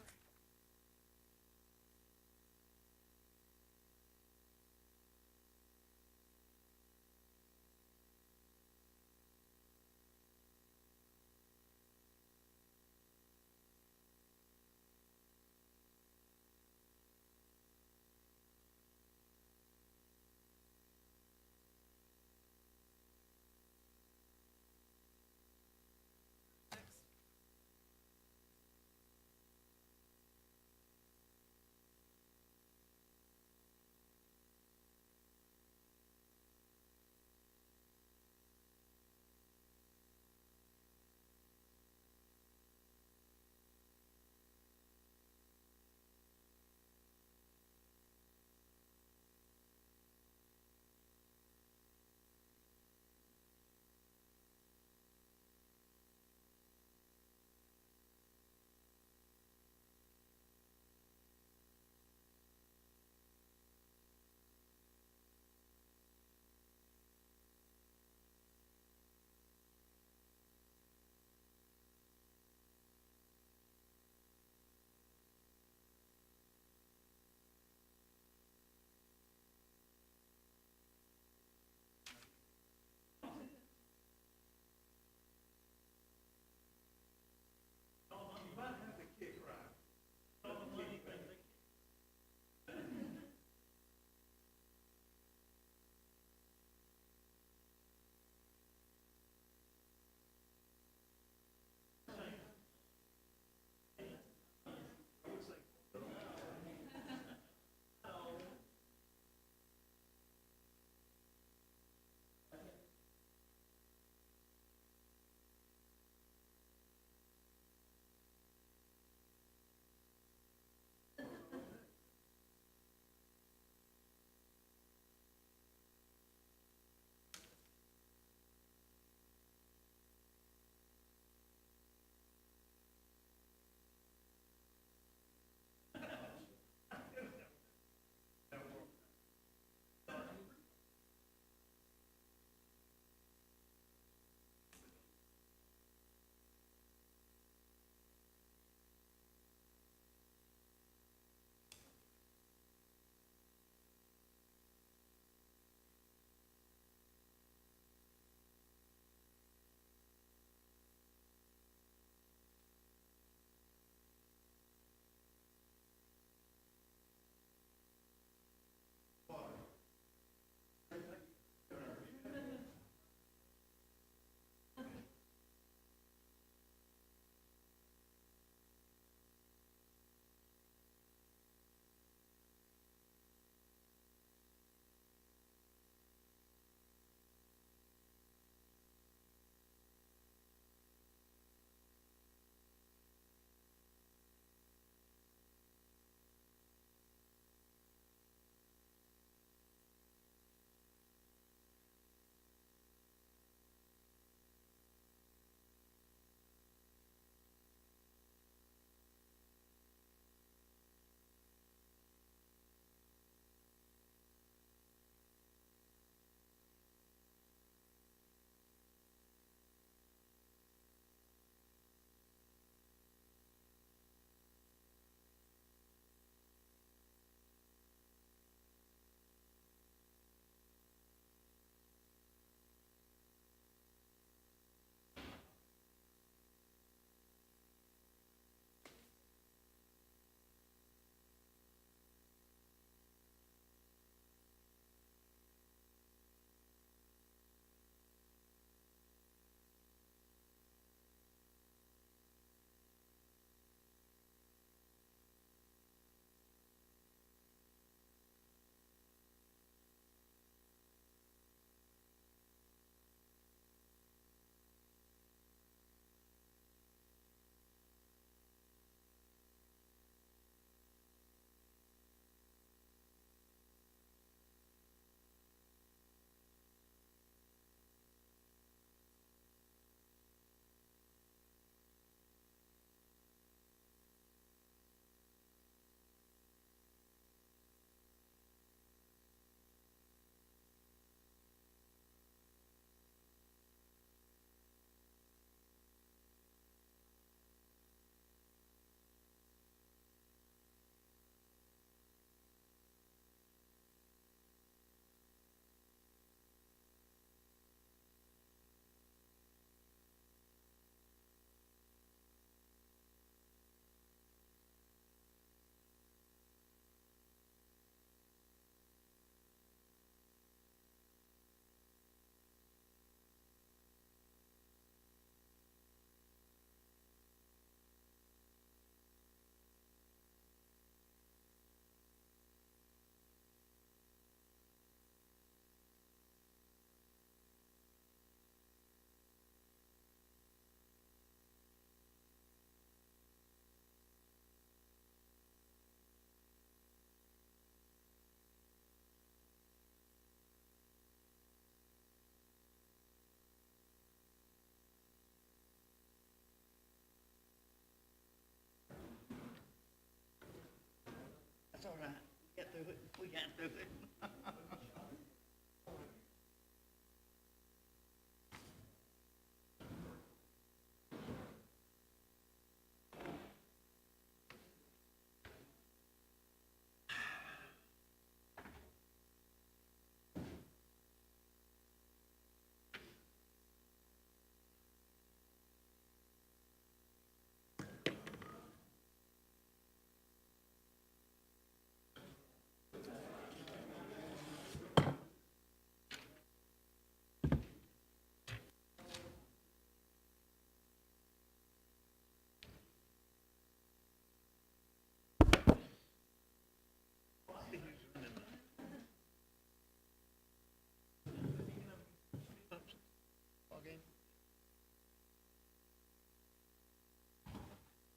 [SPEAKER 1] do it. We can't do it.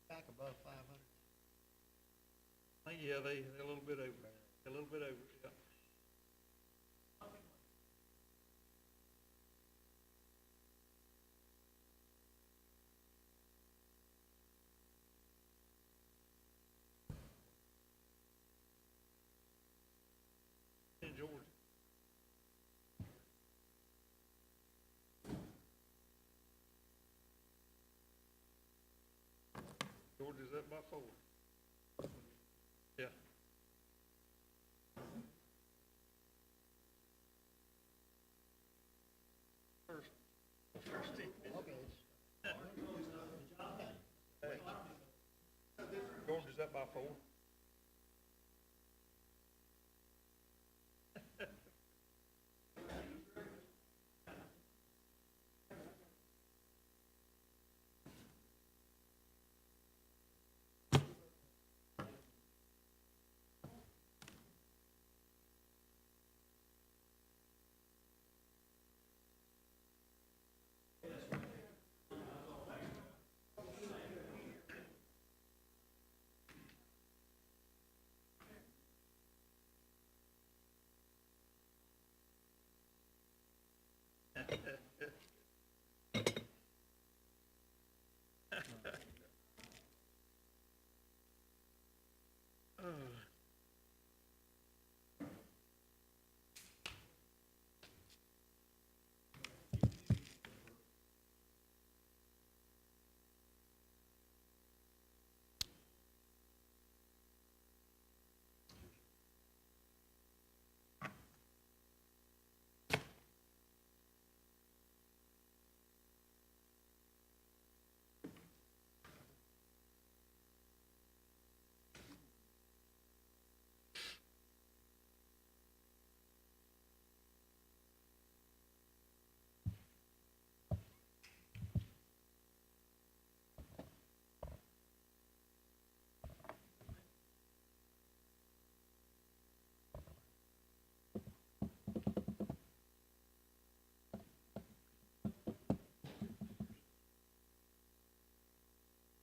[SPEAKER 12] Back above 500.
[SPEAKER 13] Yeah, they're a little bit over. A little bit over, yeah. In Georgia. Georgia's up by 4. Yeah. First team. Okay. Georgia's up by 4.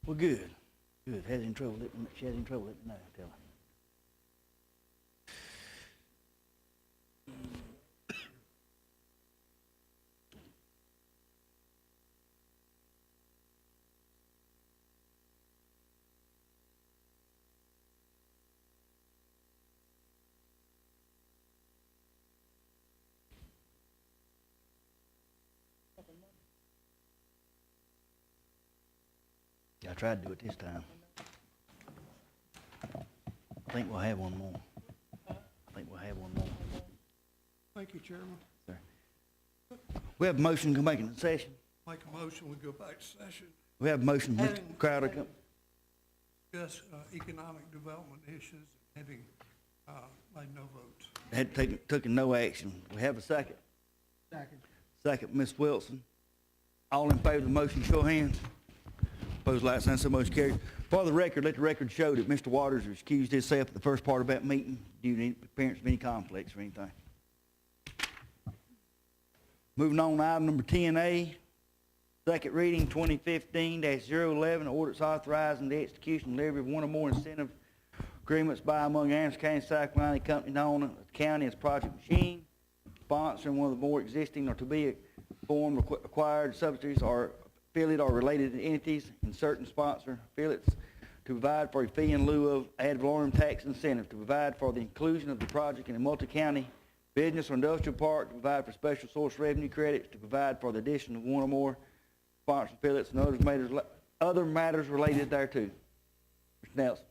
[SPEAKER 1] Well, good. Good. Has any trouble, she has any trouble, let me know. Tell her. I tried to do it this time. I think we'll have one more.
[SPEAKER 3] Thank you, Chairman.
[SPEAKER 1] Sir. We have a motion to go back into session.
[SPEAKER 3] Make a motion, we go back to session.
[SPEAKER 1] We have a motion, Mr. Crowder.
[SPEAKER 3] Discuss economic development issues, having made no votes.
[SPEAKER 1] Had taken no action. We have a second. Second, Ms. Wilson. All in favor of the motion, show of hands. Opposed, like sign, so motion carried. For the record, let the record show that Mr. Waters excused himself at the first part of that meeting due to any appearance of any conflicts or anything. Moving on to item number 10A, second reading 2015-011, ordinance authorizing the execution and delivery of one or more incentive agreements by among Anderson County, South Carolina Company known as the county as Project Machine, sponsoring one of the more existing or to be formed acquired subsidiaries or affiliate or related entities and certain sponsor affiliates to provide for a fee in lieu of ad valorem tax incentive, to provide for the inclusion of the project in a multi-county business or industrial park, to provide for special source revenue credits, to provide for the addition of one or more sponsor affiliates and other matters related thereto. Mr. Nelson.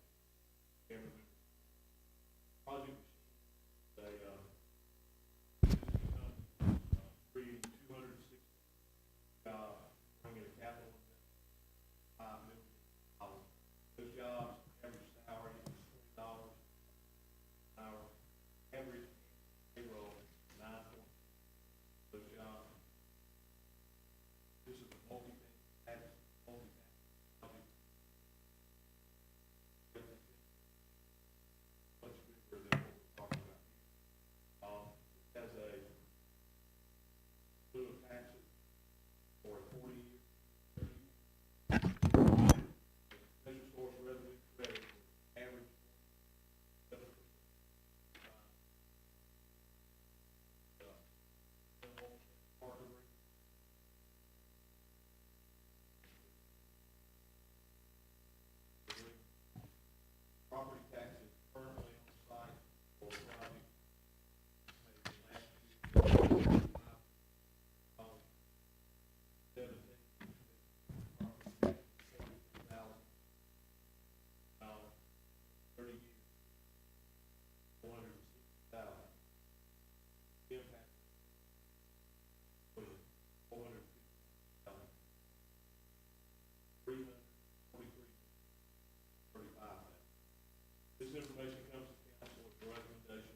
[SPEAKER 2] This information comes to council with the recommendation.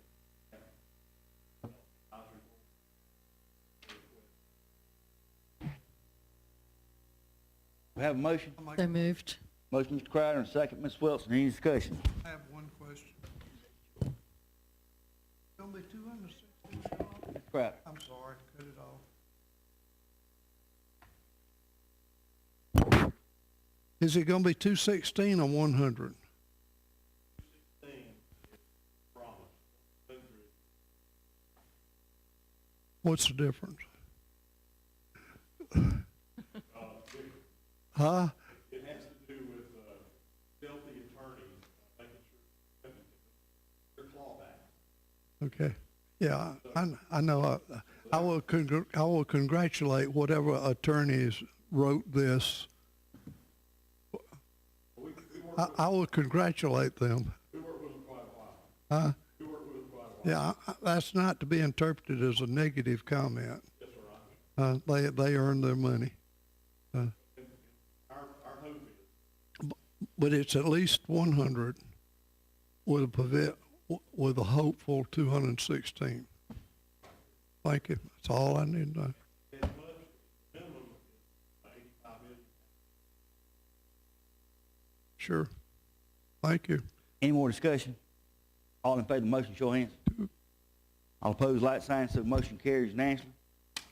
[SPEAKER 1] We have a motion?
[SPEAKER 16] So moved.
[SPEAKER 1] Motion, Mr. Crowder, and second, Ms. Wilson. Any discussion?
[SPEAKER 3] I have one question. Gonna be 260?
[SPEAKER 1] Mr. Crowder.
[SPEAKER 3] I'm sorry, cut it off. Is it gonna be 216 or 100? What's the difference? Huh?
[SPEAKER 2] It has to do with filthy attorneys making sure their clawbacks.
[SPEAKER 3] Okay. Yeah, I know. I will congratulate whatever attorneys wrote this. I will congratulate them.
[SPEAKER 2] We worked with them quite a while.
[SPEAKER 3] Huh?
[SPEAKER 2] We worked with them quite a while.
[SPEAKER 3] Yeah, that's not to be interpreted as a negative comment.
[SPEAKER 2] Yes, sir.
[SPEAKER 3] They earn their money.
[SPEAKER 2] Our hope is.
[SPEAKER 3] But it's at least 100 with a hopeful 216. Thank you. That's all I need to know.
[SPEAKER 2] Minimum is 85 million.
[SPEAKER 3] Sure. Thank you.
[SPEAKER 1] Any more discussion? All in favor of the motion, show of hands. All opposed, like sign, so the motion carries unanimously.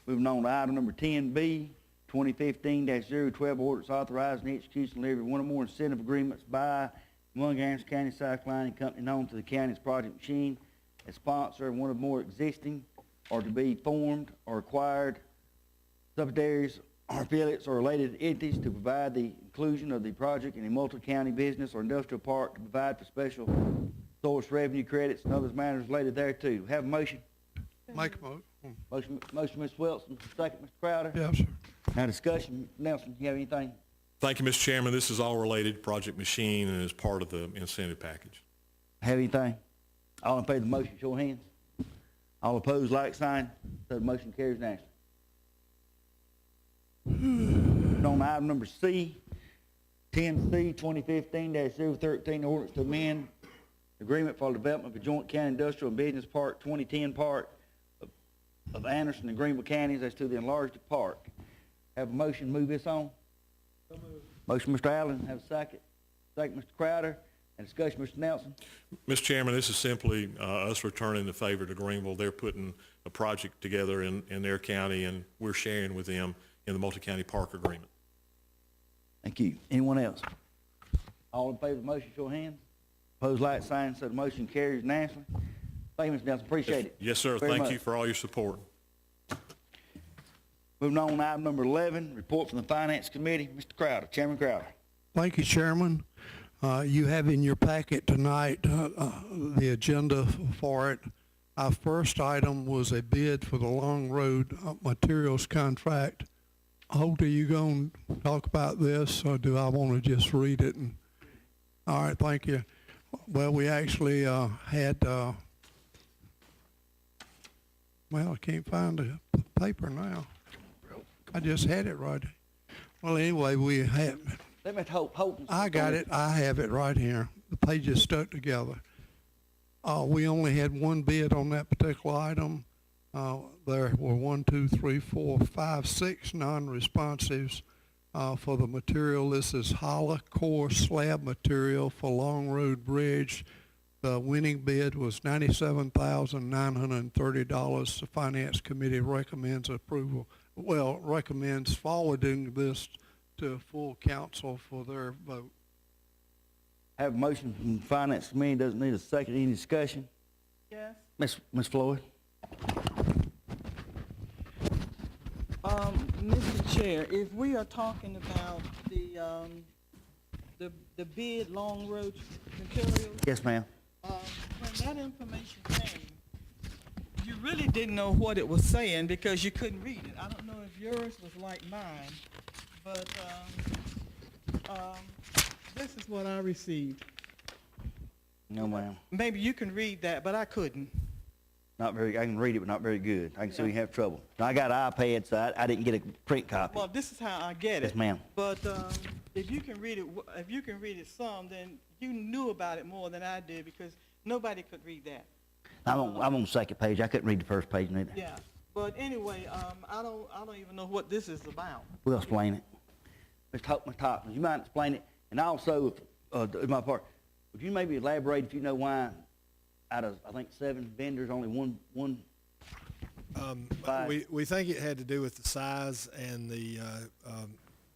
[SPEAKER 1] Moving on to item number 10B, 2015-012, orders authorizing the execution of every one or more incentive agreements by among Anderson County, South Carolina, and company known to the county's Project Machine as sponsor of one or more existing or to be formed or acquired subsidiaries or affiliates or related entities, to provide the inclusion of the project in a multi-county business or industrial park, to provide for special source revenue credits and other matters related thereto. Have a motion?
[SPEAKER 3] Make a motion.
[SPEAKER 1] Motion, Ms. Wilson. Second, Mr. Crowder.
[SPEAKER 3] Yes, sir.
[SPEAKER 1] Now discussion. Nelson, you have anything?
[SPEAKER 17] Thank you, Mr. Chairman. This is all related to Project Machine and is part of the incentive package.
[SPEAKER 1] Have anything? All in favor of the motion, show of hands. All opposed, like sign. So the motion carries unanimously. On item number C, 10C, 2015-013, ordinance to amend agreement for development of a joint county industrial and business park 2010 part of Anderson and Greenville counties as to the enlarged park. Have a motion to move this on? Motion, Mr. Allen. Have a second. Second, Mr. Crowder. And discussion, Mr. Nelson.
[SPEAKER 17] Mr. Chairman, this is simply us returning the favor to Greenville. They're putting a project together in their county, and we're sharing with them in the multi-county park agreement.
[SPEAKER 1] Thank you. Anyone else? All in favor of the motion, show of hands. Opposed, like sign, so the motion carries unanimously. Thank you, Mr. Nelson. Appreciate it.
[SPEAKER 17] Yes, sir.
[SPEAKER 1] Very
[SPEAKER 17] Thank
[SPEAKER 1] much.
[SPEAKER 17] you for all your support.
[SPEAKER 1] Moving on to item number 11, report from the Finance Committee. Mr. Crowder, Chairman Crowder.
[SPEAKER 3] Thank you, Chairman. You have in your packet tonight the agenda for it. Our first item was a bid for the Long Road materials contract. Holt, are you going to talk about this, or do I want to just read it? All right, thank you. Well, we actually had, well, I can't find the paper now. I just had it right. Well, anyway, we had.
[SPEAKER 1] Let me Holt.
[SPEAKER 3] I got it. I have it right here. The pages stuck together. We only had one bid on that particular item. There were 6 non-responsives for the material. This is hollow core slab material for Long Road Bridge. The winning bid was $97,930. The Finance Committee recommends approval. Well, recommends forwarding this to full council for their vote.
[SPEAKER 1] Have a motion from the Finance Committee, doesn't need a second. Any discussion?
[SPEAKER 14] Yes.
[SPEAKER 1] Ms. Floyd?
[SPEAKER 14] Mr. Chair, if we are talking about the bid Long Road materials,
[SPEAKER 1] Yes, ma'am.
[SPEAKER 14] when that information came, you really didn't know what it was saying because you couldn't read it. I don't know if yours was like mine, but this is what I received.
[SPEAKER 1] No, ma'am.
[SPEAKER 14] Maybe you can read that, but I couldn't.
[SPEAKER 1] Not very, I can read it, but not very good. I can see we have trouble. Now, I got an iPad, so I didn't get a print copy.
[SPEAKER 14] Well, this is how I get it.
[SPEAKER 1] Yes, ma'am.
[SPEAKER 14] But if you can read it some, then you knew about it more than I did because nobody could read that.
[SPEAKER 1] I'm on the second page. I couldn't read the first page neither.
[SPEAKER 14] Yeah. But anyway, I don't even know what this is about.
[SPEAKER 1] We'll explain it. Ms. Toppin, you mind explaining it? And also, my part, would you maybe elaborate if you know why out of, I think, 7 vendors, only one
[SPEAKER 18] we think it had to do with the size and the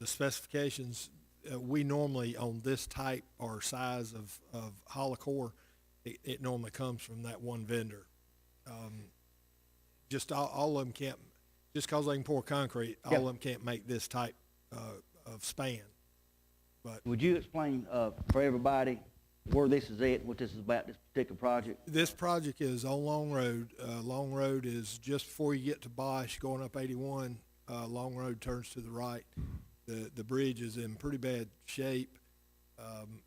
[SPEAKER 18] specifications. We normally, on this type or size of hollow core, it normally comes from that one vendor. Just all of them can't, just because they can pour concrete, all of them can't make this type of span. But
[SPEAKER 1] would you explain for everybody where this is at, what this is about, this particular project?
[SPEAKER 18] This project is on Long Road. Long Road is just before you get to Bosch, going up 81. Long Road turns to the right. The bridge is in pretty bad shape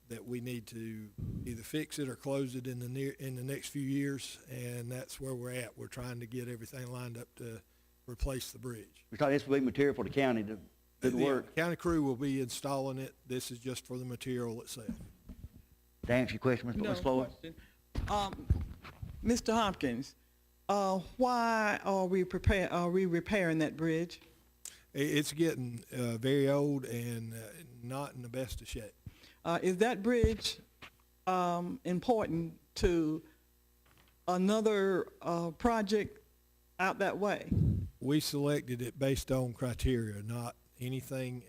[SPEAKER 18] that we need to either fix it or close it in the next few years, and that's where we're at. We're trying to get everything lined up to replace the bridge.
[SPEAKER 1] We thought this would be material for the county to do the work.
[SPEAKER 18] County crew will be installing it. This is just for the material itself.
[SPEAKER 1] To answer your question, Ms. Floyd?
[SPEAKER 14] Mr. Hopkins, why are we repairing that bridge?
[SPEAKER 18] It's getting very old and not in the best of shape.
[SPEAKER 14] Is that bridge important to another project out that way?
[SPEAKER 18] We selected it based on criteria, not anything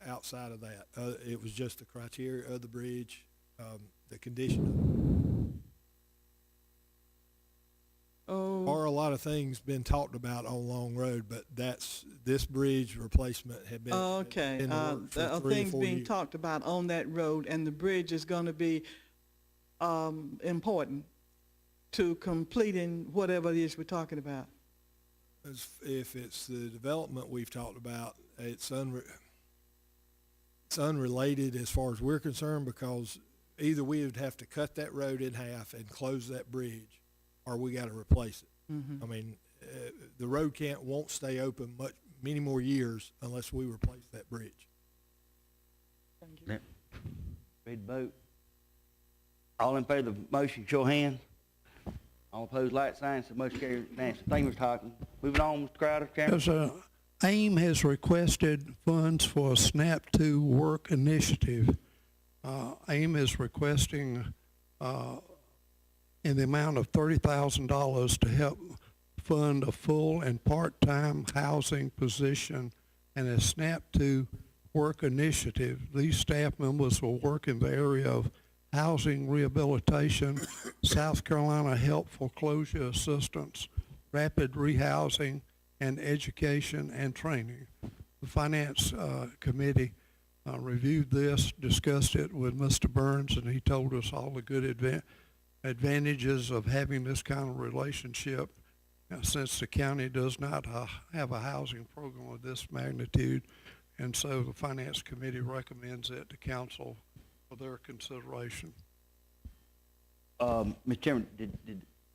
[SPEAKER 18] outside of that. It was just the criteria of the bridge, the condition. Or a lot of things been talked about on Long Road, but this bridge replacement had been
[SPEAKER 14] okay.
[SPEAKER 18] In the works for
[SPEAKER 14] There are
[SPEAKER 18] 3 or
[SPEAKER 14] things
[SPEAKER 18] 4
[SPEAKER 14] being
[SPEAKER 18] years.
[SPEAKER 14] talked about on that road, and the bridge is going to be important to completing whatever it is we're talking about.
[SPEAKER 18] If it's the development we've talked about, it's unrelated as far as we're concerned, because either we would have to cut that road in half and close that bridge, or we got to replace it.
[SPEAKER 14] Mm-hmm.
[SPEAKER 18] I mean, the road won't stay open many more years unless we replace that bridge.
[SPEAKER 14] Thank you.
[SPEAKER 1] Ready to vote? All in favor of the motion, show of hands. All opposed, like sign. So motion carries unanimously. Thank you, Mr. Hawkins. Moving on, Mr. Crowder, Chairman.
[SPEAKER 3] Yes, AIM has requested funds for a SNAP 2 work initiative. AIM is requesting in the amount of $30,000 to help fund a full and part-time housing position and a SNAP 2 work initiative. These staff members will work in the area of housing rehabilitation, South Carolina help foreclosure assistance, rapid rehousing, and education and training. The Finance Committee reviewed this, discussed it with Mr. Burns, and he told us all the good advantages of having this kind of relationship. Since the county does not have a housing program of this magnitude, and so the Finance Committee recommends it to council for their consideration.
[SPEAKER 1] Mr. Chairman,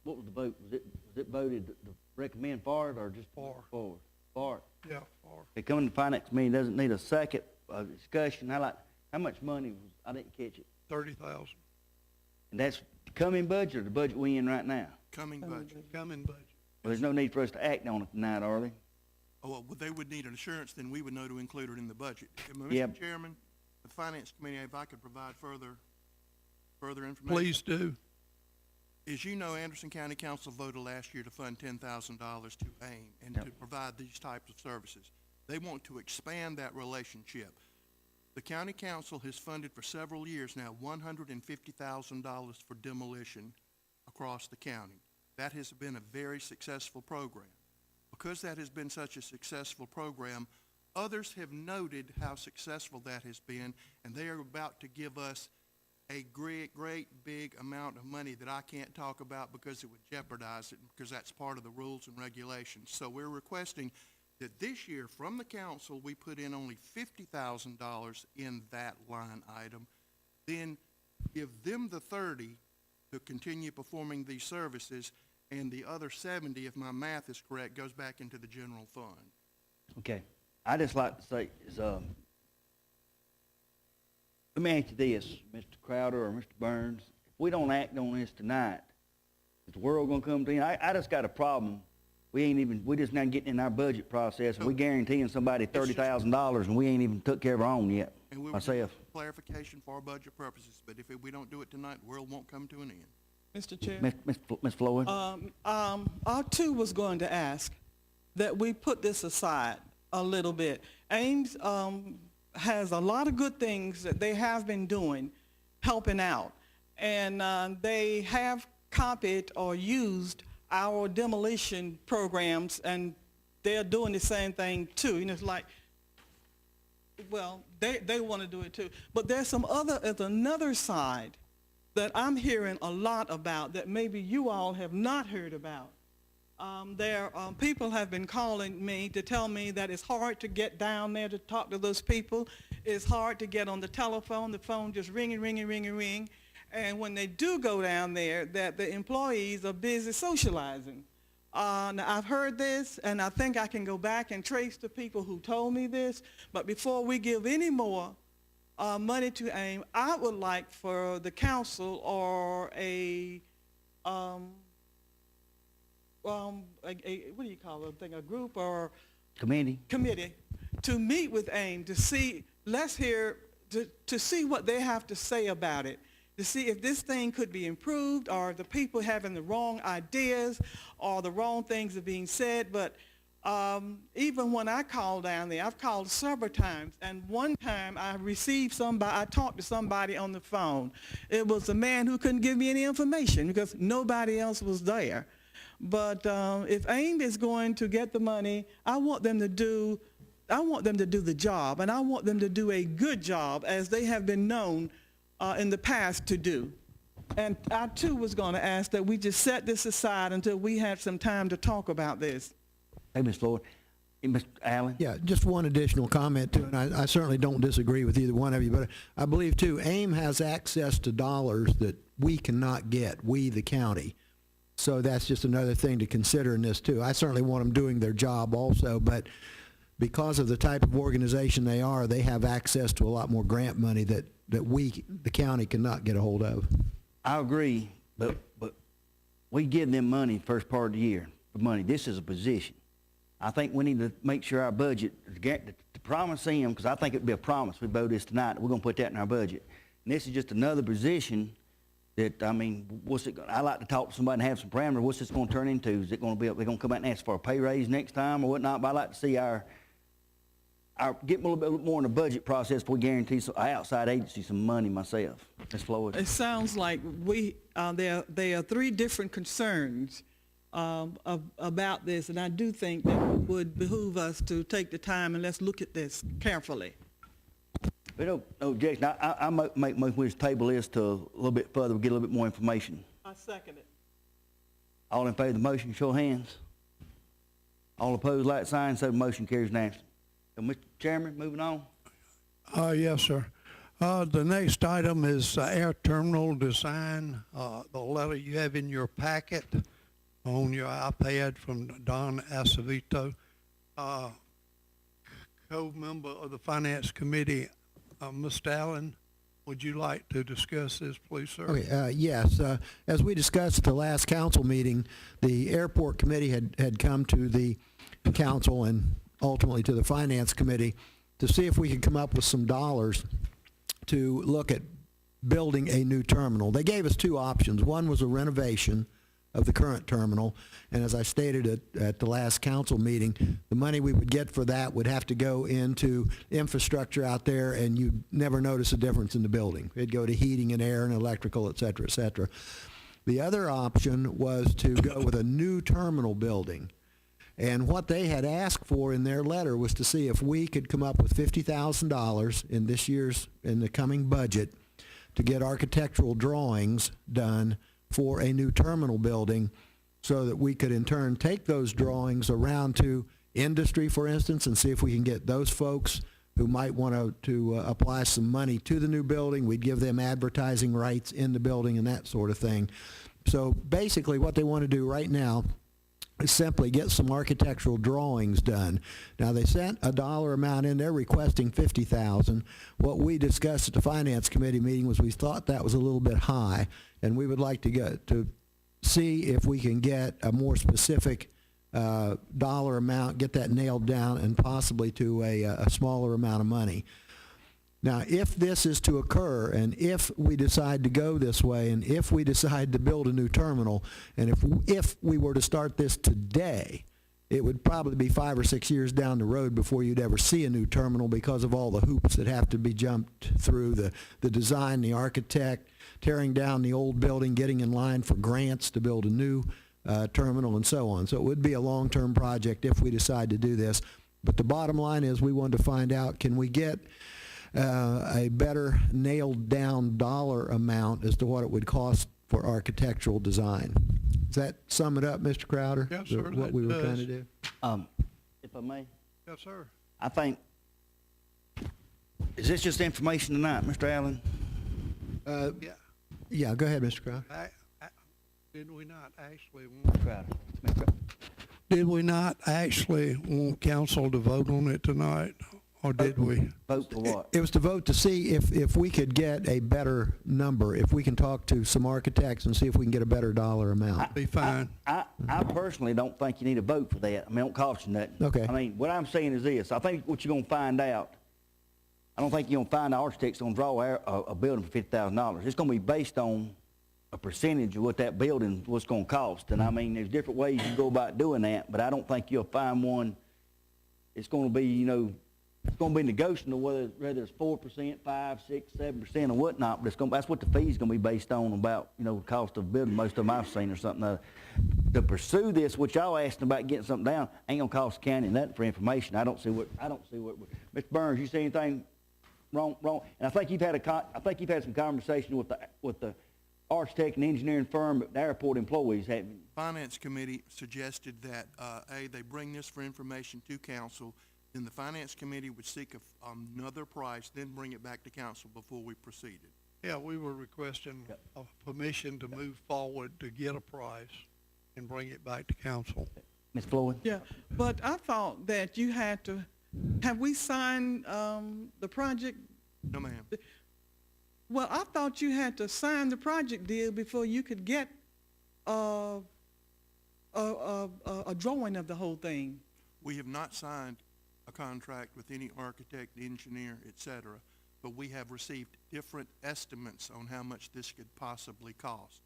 [SPEAKER 1] what was the vote? Was it voted to recommend for it or just
[SPEAKER 3] for?
[SPEAKER 1] For it.
[SPEAKER 3] Yeah, for.
[SPEAKER 1] Okay, coming to Finance Committee doesn't need a second discussion. How much money was, I didn't catch it.
[SPEAKER 3] 30,000.
[SPEAKER 1] And that's the coming budget or the budget we in right now?
[SPEAKER 19] Coming budget.
[SPEAKER 3] Coming budget.
[SPEAKER 1] Well, there's no need for us to act on it tonight, are they?
[SPEAKER 19] Oh, well, they would need an assurance, then we would know to include it in the budget.
[SPEAKER 1] Yep.
[SPEAKER 19] Mr. Chairman, the Finance Committee, if I could provide further information.
[SPEAKER 3] Please do.
[SPEAKER 19] As you know, Anderson County Council voted last year to fund $10,000 to AIM and to provide these types of services. They want to expand that relationship. The County Council has funded for several years now $150,000 for demolition across the county. That has been a very successful program. Because that has been such a successful program, others have noted how successful that has been, and they are about to give us a great big amount of money that I can't talk about because it would jeopardize it, because that's part of the rules and regulations. So we're requesting that this year from the council we put in only $50,000 in that line item, then give them the 30 to continue performing these services, and the other 70, if my math is correct, goes back into the general fund.
[SPEAKER 1] Okay. I just like to say is, let me ask you this, Mr. Crowder or Mr. Burns. If we don't act on this tonight, is the world gonna come to an end? I just got a problem. We just not getting in our budget process, and we guaranteeing somebody $30,000, and we ain't even took care of our own yet,
[SPEAKER 19] And we will
[SPEAKER 1] myself.
[SPEAKER 19] give clarification for our budget purposes, but if we don't do it tonight, the world won't come to an end.
[SPEAKER 14] Mr. Chair.
[SPEAKER 1] Ms. Floyd?
[SPEAKER 14] I too was going to ask that we put this aside a little bit. Ames has a lot of good things that they have been doing, helping out, and they have copied or used our demolition programs, and they're doing the same thing too. You know, it's like, well, they want to do it too. But there's another side that I'm hearing a lot about that maybe you all have not heard about. People have been calling me to tell me that it's hard to get down there to talk to those people. It's hard to get on the telephone. The phone just ring. And when they do go down there, that the employees are busy socializing. Now, I've heard this, and I think I can go back and trace the people who told me this. But before we give any more money to AIM, I would like for the council or a what do you call it? A group or committee to meet with AIM to see. Let's hear to see what they have to say about it, to see if this thing could be improved, or if the people having the wrong ideas or the wrong things are being said. But even when I called down there, I've called several times, and one time I talked to somebody on the phone. It was a man who couldn't give me any information because nobody else was there. But if AIM is going to get the money, I want them to do the job, and I want them to do a good job as they have been known in the past to do. And I too was going to ask that we just set this aside until we have some time to talk about this.
[SPEAKER 1] Hey, Ms. Floyd. Hey, Mr. Allen?
[SPEAKER 12] Yeah, just one additional comment too, and I certainly don't disagree with either one of you, but I believe too, AIM has access to dollars that we cannot get, we the county. So that's just another thing to consider in this too. I certainly want them doing their job also, but because of the type of organization they are, they have access to a lot more grant money that we, the county, cannot get a hold of.
[SPEAKER 1] I agree, but we give them money first part of the year for money. This is a position. I think we need to make sure our budget, to promise them, because I think it would be a promise, we vote this tonight, we're going to put that in our budget. And this is just another position that, I mean, I like to talk to somebody and have some parameters. What's this going to turn into? Is it going to be, they're going to come out and ask for a pay raise next time or whatnot? But I like to see our get a little bit more in the budget process before we guarantee some outside agency some money myself. Ms. Floyd.
[SPEAKER 14] It sounds like there are three different concerns about this, and I do think that it would behoove us to take the time and let's look at this carefully.
[SPEAKER 1] We don't, no objection. I make most we just table this to a little bit further, we get a little bit more information.
[SPEAKER 14] I second it.
[SPEAKER 1] All in favor of the motion, show of hands. All opposed, like sign, so the motion carries unanimously. So, Mr. Chairman, moving on.
[SPEAKER 3] Yes, sir. The next item is air terminal design. The letter you have in your packet on your iPad from Don Acevedo, co-member of the Finance Committee. Mr. Allen, would you like to discuss this, please, sir?
[SPEAKER 12] Okay, yes. As we discussed at the last council meeting, the airport committee had come to the council and ultimately to the finance committee to see if we could come up with some dollars to look at building a new terminal. They gave us two options. One was a renovation of the current terminal, and as I stated at the last council meeting, the money we would get for that would have to go into infrastructure out there, and you'd never notice a difference in the building. It'd go to heating and air and electrical, et cetera, et cetera. The other option was to go with a new terminal building. And what they had asked for in their letter was to see if we could come up with $50,000 in the coming budget to get architectural drawings done for a new terminal building so that we could in turn take those drawings around to industry, for instance, and see if we can get those folks who might want to apply some money to the new building. We'd give them advertising rights in the building and that sort of thing. So basically what they want to do right now is simply get some architectural drawings done. Now they sent a dollar amount in, they're requesting $50,000. What we discussed at the finance committee meeting was we thought that was a little bit high, and we would like to see if we can get a more specific dollar amount, get that nailed down, and possibly to a smaller amount of money. Now, if this is to occur, and if we decide to go this way, and if we decide to build a new terminal, and if we were to start this today, it would probably be 5 or 6 years down the road before you'd ever see a new terminal because of all the hoops that have to be jumped through, the design, the architect, tearing down the old building, getting in line for grants to build a new terminal, and so on. So it would be a long-term project if we decide to do this. But the bottom line is we wanted to find out, can we get a better nailed down dollar amount as to what it would cost for architectural design. Does that sum it up, Mr. Crowder?
[SPEAKER 3] Yes, sir.
[SPEAKER 12] What we were trying to do?
[SPEAKER 1] If I may,
[SPEAKER 3] Yes, sir.
[SPEAKER 1] I think, is this just information tonight, Mr. Allen?
[SPEAKER 12] Yeah, go ahead, Mr. Crowder.
[SPEAKER 3] Did we not actually want Did we not actually want council to vote on it tonight, or did we?
[SPEAKER 1] Vote for what?
[SPEAKER 12] It was to vote to see if we could get a better number, if we can talk to some architects and see if we can get a better dollar amount.
[SPEAKER 3] Be fine.
[SPEAKER 1] I personally don't think you need a vote for that. I mean, it don't cost you nothing.
[SPEAKER 12] Okay.
[SPEAKER 1] I mean, what I'm saying is this. I think what you're going to find out, I don't think you're going to find the architect's going to draw a building for $50,000. It's going to be based on a percentage of what that building, what's going to cost. And I mean, there's different ways you go about doing that, but I don't think you'll find one. It's going to be, you know, it's going to be negotiable whether it's 4%, 5, 6, 7% or whatnot, but that's what the fee's going to be based on about, you know, the cost of building. Most of them I've seen or something. To pursue this, what y'all asking about getting something down, ain't going to cost the county nothing for information. I don't see what, Mr. Burns, you see anything wrong? And I think you've had some conversation with the architect and engineering firm, but the airport employees haven't.
[SPEAKER 19] Finance committee suggested that, they bring this for information to council. Then the finance committee would seek another price, then bring it back to council before we proceeded.
[SPEAKER 3] Yeah, we were requesting permission to move forward to get a price and bring it back to council.
[SPEAKER 1] Ms. Floyd?
[SPEAKER 14] Yeah, but I thought that you had to, have we signed the project?
[SPEAKER 19] No, ma'am.
[SPEAKER 14] Well, I thought you had to sign the project deal before you could get a drawing of the whole thing.
[SPEAKER 19] We have not signed a contract with any architect, engineer, et cetera, but we have received different estimates on how much this could possibly cost.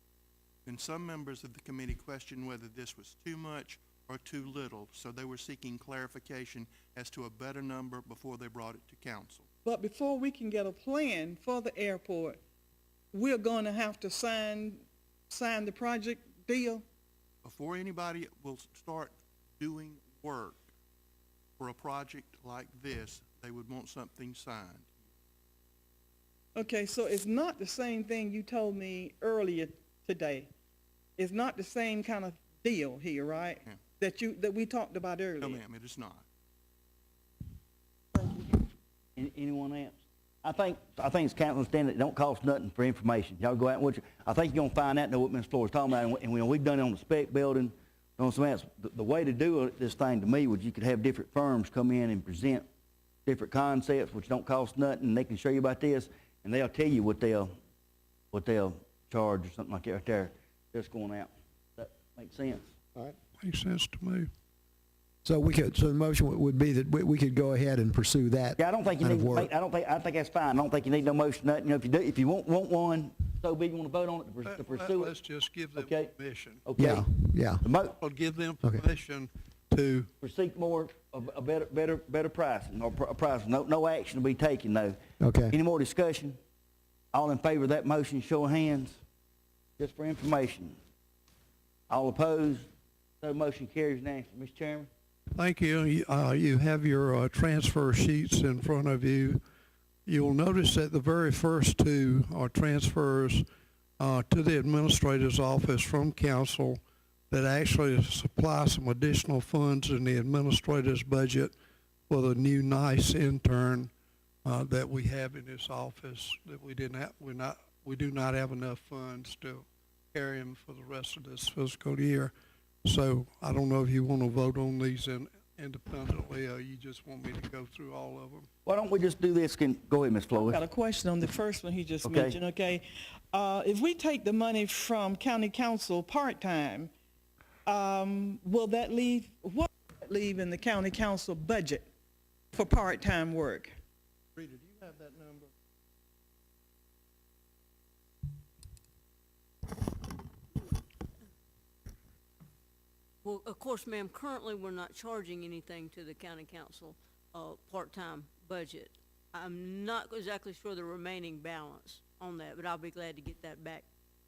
[SPEAKER 19] And some members of the committee questioned whether this was too much or too little, so they were seeking clarification as to a better number before they brought it to council.
[SPEAKER 14] But before we can get a plan for the airport, we're going to have to sign the project deal?
[SPEAKER 19] Before anybody will start doing work for a project like this, they would want something signed.
[SPEAKER 14] Okay, so it's not the same thing you told me earlier today. It's not the same kind of deal here, right?
[SPEAKER 19] Yeah.
[SPEAKER 14] That we talked about earlier.
[SPEAKER 19] No, ma'am, it is not.
[SPEAKER 1] Anyone else? I think it's council understanding it don't cost nothing for information. Y'all go out and watch it. I think you're gonna find out, know what Ms. Flores talking about, and when we've done it on the spec building, on something else. The way to do this thing to me was you could have different firms come in and present different concepts, which don't cost nothing, and they can show you about this, and they'll tell you what they'll charge or something like that right there. Just going out. That makes sense.
[SPEAKER 12] All right.
[SPEAKER 3] Makes sense to me.
[SPEAKER 12] So the motion would be that we could go ahead and pursue that.
[SPEAKER 1] Yeah, I don't think you
[SPEAKER 12] kind
[SPEAKER 1] need
[SPEAKER 12] of
[SPEAKER 1] to
[SPEAKER 12] work.
[SPEAKER 1] I think that's fine. I don't think you need no motion, nothing. You know, if you want one, so big, you wanna vote on it to pursue it.
[SPEAKER 3] Let's just give them
[SPEAKER 1] Okay.
[SPEAKER 3] permission.
[SPEAKER 1] Okay.
[SPEAKER 12] Yeah.
[SPEAKER 3] I'll give them
[SPEAKER 12] Okay.
[SPEAKER 3] permission to,
[SPEAKER 1] Seek more, a better pricing, or price. No action to be taken, though.
[SPEAKER 12] Okay.
[SPEAKER 1] Any more discussion? All in favor of that motion, show of hands. Just for information. All opposed? So motion carries unanimously. Mr. Chairman?
[SPEAKER 3] thank you. You have your transfer sheets in front of you. You'll notice that the very first two are transfers to the administrator's office from council that actually supply some additional funds in the administrator's budget for the new NICE intern that we have in this office that we do not have enough funds to carry him for the rest of this fiscal year. So I don't know if you want to vote on these independently, or you just want me to go through all of them.
[SPEAKER 1] Why don't we just do this? Go ahead, Ms.
[SPEAKER 14] I
[SPEAKER 1] Flores.
[SPEAKER 14] got a question on the first one he just
[SPEAKER 1] Okay.
[SPEAKER 14] mentioned, okay? If we take the money from county council part-time, what will that leave in the county council budget for part-time work?
[SPEAKER 18] Rita, do you have that number?
[SPEAKER 20] Well, of course, ma'am, currently we're not charging anything to the county council, part-time budget. I'm not exactly sure the remaining balance on that, but I'll be glad to get that back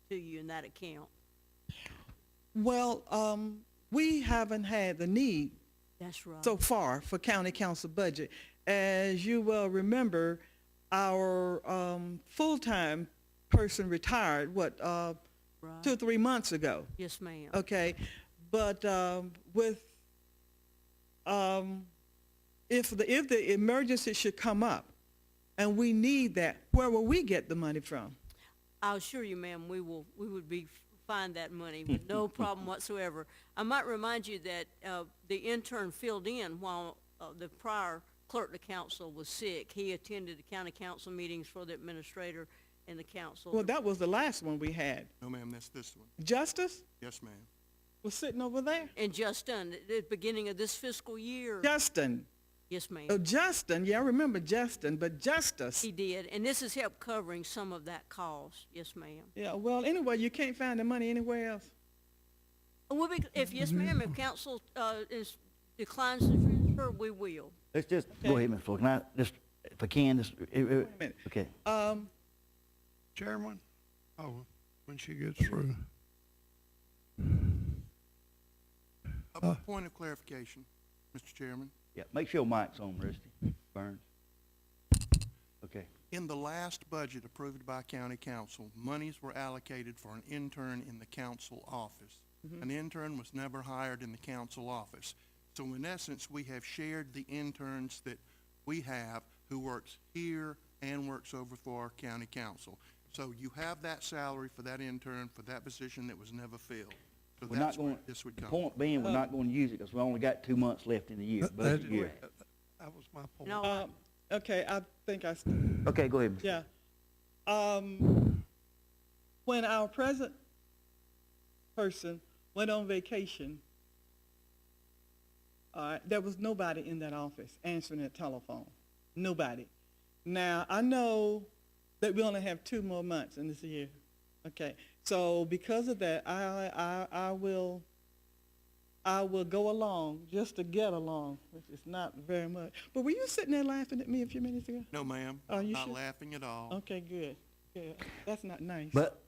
[SPEAKER 20] to you in that account.
[SPEAKER 14] Well, we haven't had the need
[SPEAKER 20] That's right.
[SPEAKER 14] so far for county council budget. As you well remember, our full-time person retired,
[SPEAKER 20] Right.
[SPEAKER 14] 2 or 3 months ago?
[SPEAKER 20] Yes, ma'am.
[SPEAKER 14] Okay, but if the emergency should come up and we need that, where will we get the money from?
[SPEAKER 20] I'll assure you, ma'am, we would find that money with no problem whatsoever. I might remind you that the intern filled in while the prior clerk of the council was sick. He attended the county council meetings for the administrator and the council.
[SPEAKER 14] Well, that was the last one we had.
[SPEAKER 19] No, ma'am, that's this one.
[SPEAKER 14] Justice
[SPEAKER 19] Yes, ma'am.
[SPEAKER 14] was sitting over there.
[SPEAKER 20] And Justin, at the beginning of this fiscal year.
[SPEAKER 14] Justin.
[SPEAKER 20] Yes, ma'am.
[SPEAKER 14] Oh, Justin, yeah, I remember Justin, but Justice.
[SPEAKER 20] He did, and this has helped covering some of that cost. Yes, ma'am.
[SPEAKER 14] Yeah, well, anyway, you can't find the money anywhere else.
[SPEAKER 20] Yes, ma'am, if council declines the transfer, we will.
[SPEAKER 1] Let's just go ahead, Ms. Flores. Can I just, if I can, just,
[SPEAKER 14] Wait a minute.
[SPEAKER 1] okay.
[SPEAKER 3] Chairman? Oh, when she gets through.
[SPEAKER 19] A point of clarification, Mr. Chairman.
[SPEAKER 1] Yeah, make sure your mic's on, Rusty Burns. Okay.
[SPEAKER 19] In the last budget approved by county council, monies were allocated for an intern in the council office. An intern was never hired in the council office. So in essence, we have shared the interns that we have who works here and works over for our county council. So you have that salary for that intern for that position that was never filled. So
[SPEAKER 1] We're not
[SPEAKER 19] that's where
[SPEAKER 1] going,
[SPEAKER 19] this would
[SPEAKER 1] the
[SPEAKER 19] come.
[SPEAKER 1] point being, we're not going to use it because we only got 2 months left in the year, budget year.
[SPEAKER 3] That was my point.
[SPEAKER 20] No,
[SPEAKER 14] Okay, I think
[SPEAKER 1] Okay, go ahead.
[SPEAKER 14] yeah. When our present person went on vacation, there was nobody in that office answering that telephone. Nobody. Now, I know that we only have 2 more months in this year. Okay, so because of that, I will go along just to get along, which is not very much. But were you sitting there laughing at me a few minutes ago?
[SPEAKER 19] No, ma'am.
[SPEAKER 14] Are you
[SPEAKER 19] Not
[SPEAKER 14] sure?
[SPEAKER 19] laughing at all.
[SPEAKER 14] Okay, good. Good. That's not nice.
[SPEAKER 1] But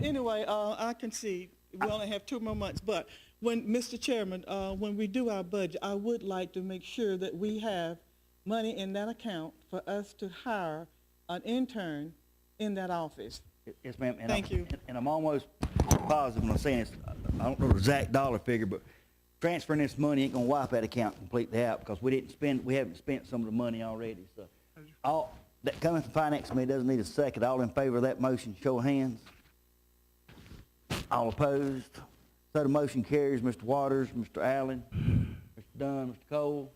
[SPEAKER 14] Anyway, I concede we only have 2 more months. But when, Mr. Chairman, when we do our budget, I would like to make sure that we have money in that account for us to hire an intern in that office.
[SPEAKER 1] Yes, ma'am. And
[SPEAKER 14] Thank you.
[SPEAKER 1] And I'm almost positive when I'm saying this, I don't know the exact dollar figure, but transferring this money ain't gonna wipe that account completely out because we haven't spent some of the money already, so. All, that coming from Finance Committee doesn't need a second. All in favor of that motion, show of hands. All opposed? So the motion carries. Mr. Waters, Mr. Allen, Mr. Dunn, Mr. Cole,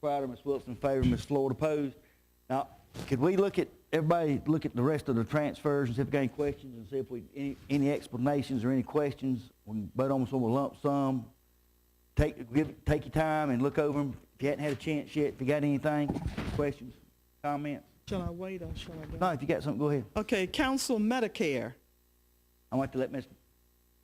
[SPEAKER 1] Crowder, Ms. Wilson in favor, Ms. Floyd opposed. Now, could we everybody look at the rest of the transfers and see if we got any questions and see if any explanations or any questions? We can vote on some lump sum. Take your time and look over them. If you hadn't had a chance yet, if you got anything, questions, comments?
[SPEAKER 14] Shall I wait or shall I go?
[SPEAKER 1] No, if you got something, go ahead.
[SPEAKER 14] Okay, Council Medicare.
[SPEAKER 1] I want to let Ms.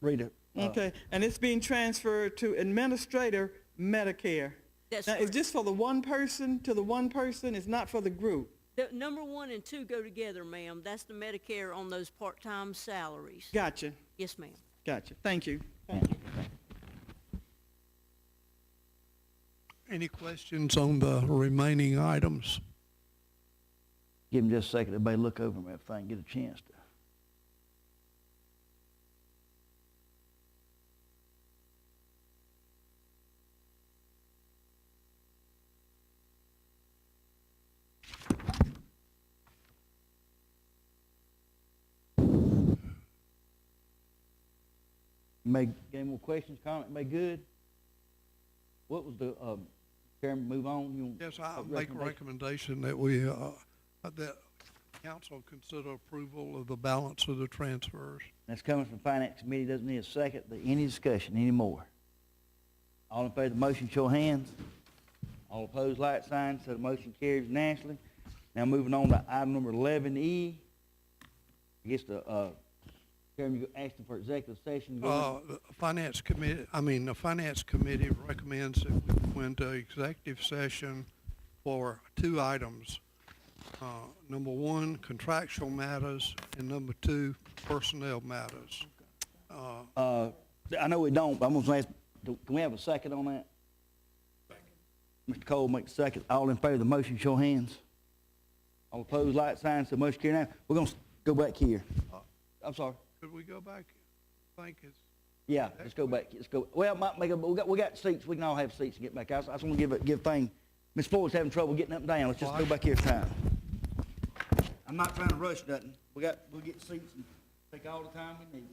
[SPEAKER 1] Rita.
[SPEAKER 14] Okay, and it's being transferred to Administrator Medicare.
[SPEAKER 20] That's
[SPEAKER 14] Now, is
[SPEAKER 20] correct.
[SPEAKER 14] this for the one person to the one person? It's not for the group?
[SPEAKER 20] The number 1 and 2 go together, ma'am. That's the Medicare on those part-time salaries.
[SPEAKER 14] Gotcha,
[SPEAKER 20] Yes, ma'am.
[SPEAKER 14] gotcha. Thank you.
[SPEAKER 3] Any questions on the remaining items?
[SPEAKER 1] Give them just a second. Everybody look over them if I can get a chance to. Get any more questions, comments? Everybody good? What was the, Chairman, move on?
[SPEAKER 3] Yes, I make a recommendation that that council consider approval of the balance of the transfers.
[SPEAKER 1] That's coming from Finance Committee, doesn't need a second. Any discussion anymore? All in favor of the motion, show of hands. All opposed, like sign, so the motion carries unanimously. Now moving on to item number 11E. I guess the, Chairman, you're asking for executive session.
[SPEAKER 3] The Finance Committee recommends that we go into executive session for 2 items. Number 1, contractual matters, and number 2, personnel matters.
[SPEAKER 1] I know we don't, but I'm gonna ask, can we have a second on that? Mr. Cole makes a second. All in favor of the motion, show of hands. All opposed, like sign, so motion carried. Now, we're gonna go back here. I'm sorry.
[SPEAKER 3] Could we go back? I think it's.
[SPEAKER 1] Yeah, let's go back. Let's go. Well, we got seats. We can all have seats and get back. I just want to give thing. Ms. Floyd's having trouble getting up and down. Let's just go back here this time. I'm not trying to rush nothing. We'll get seats and take all the time we need.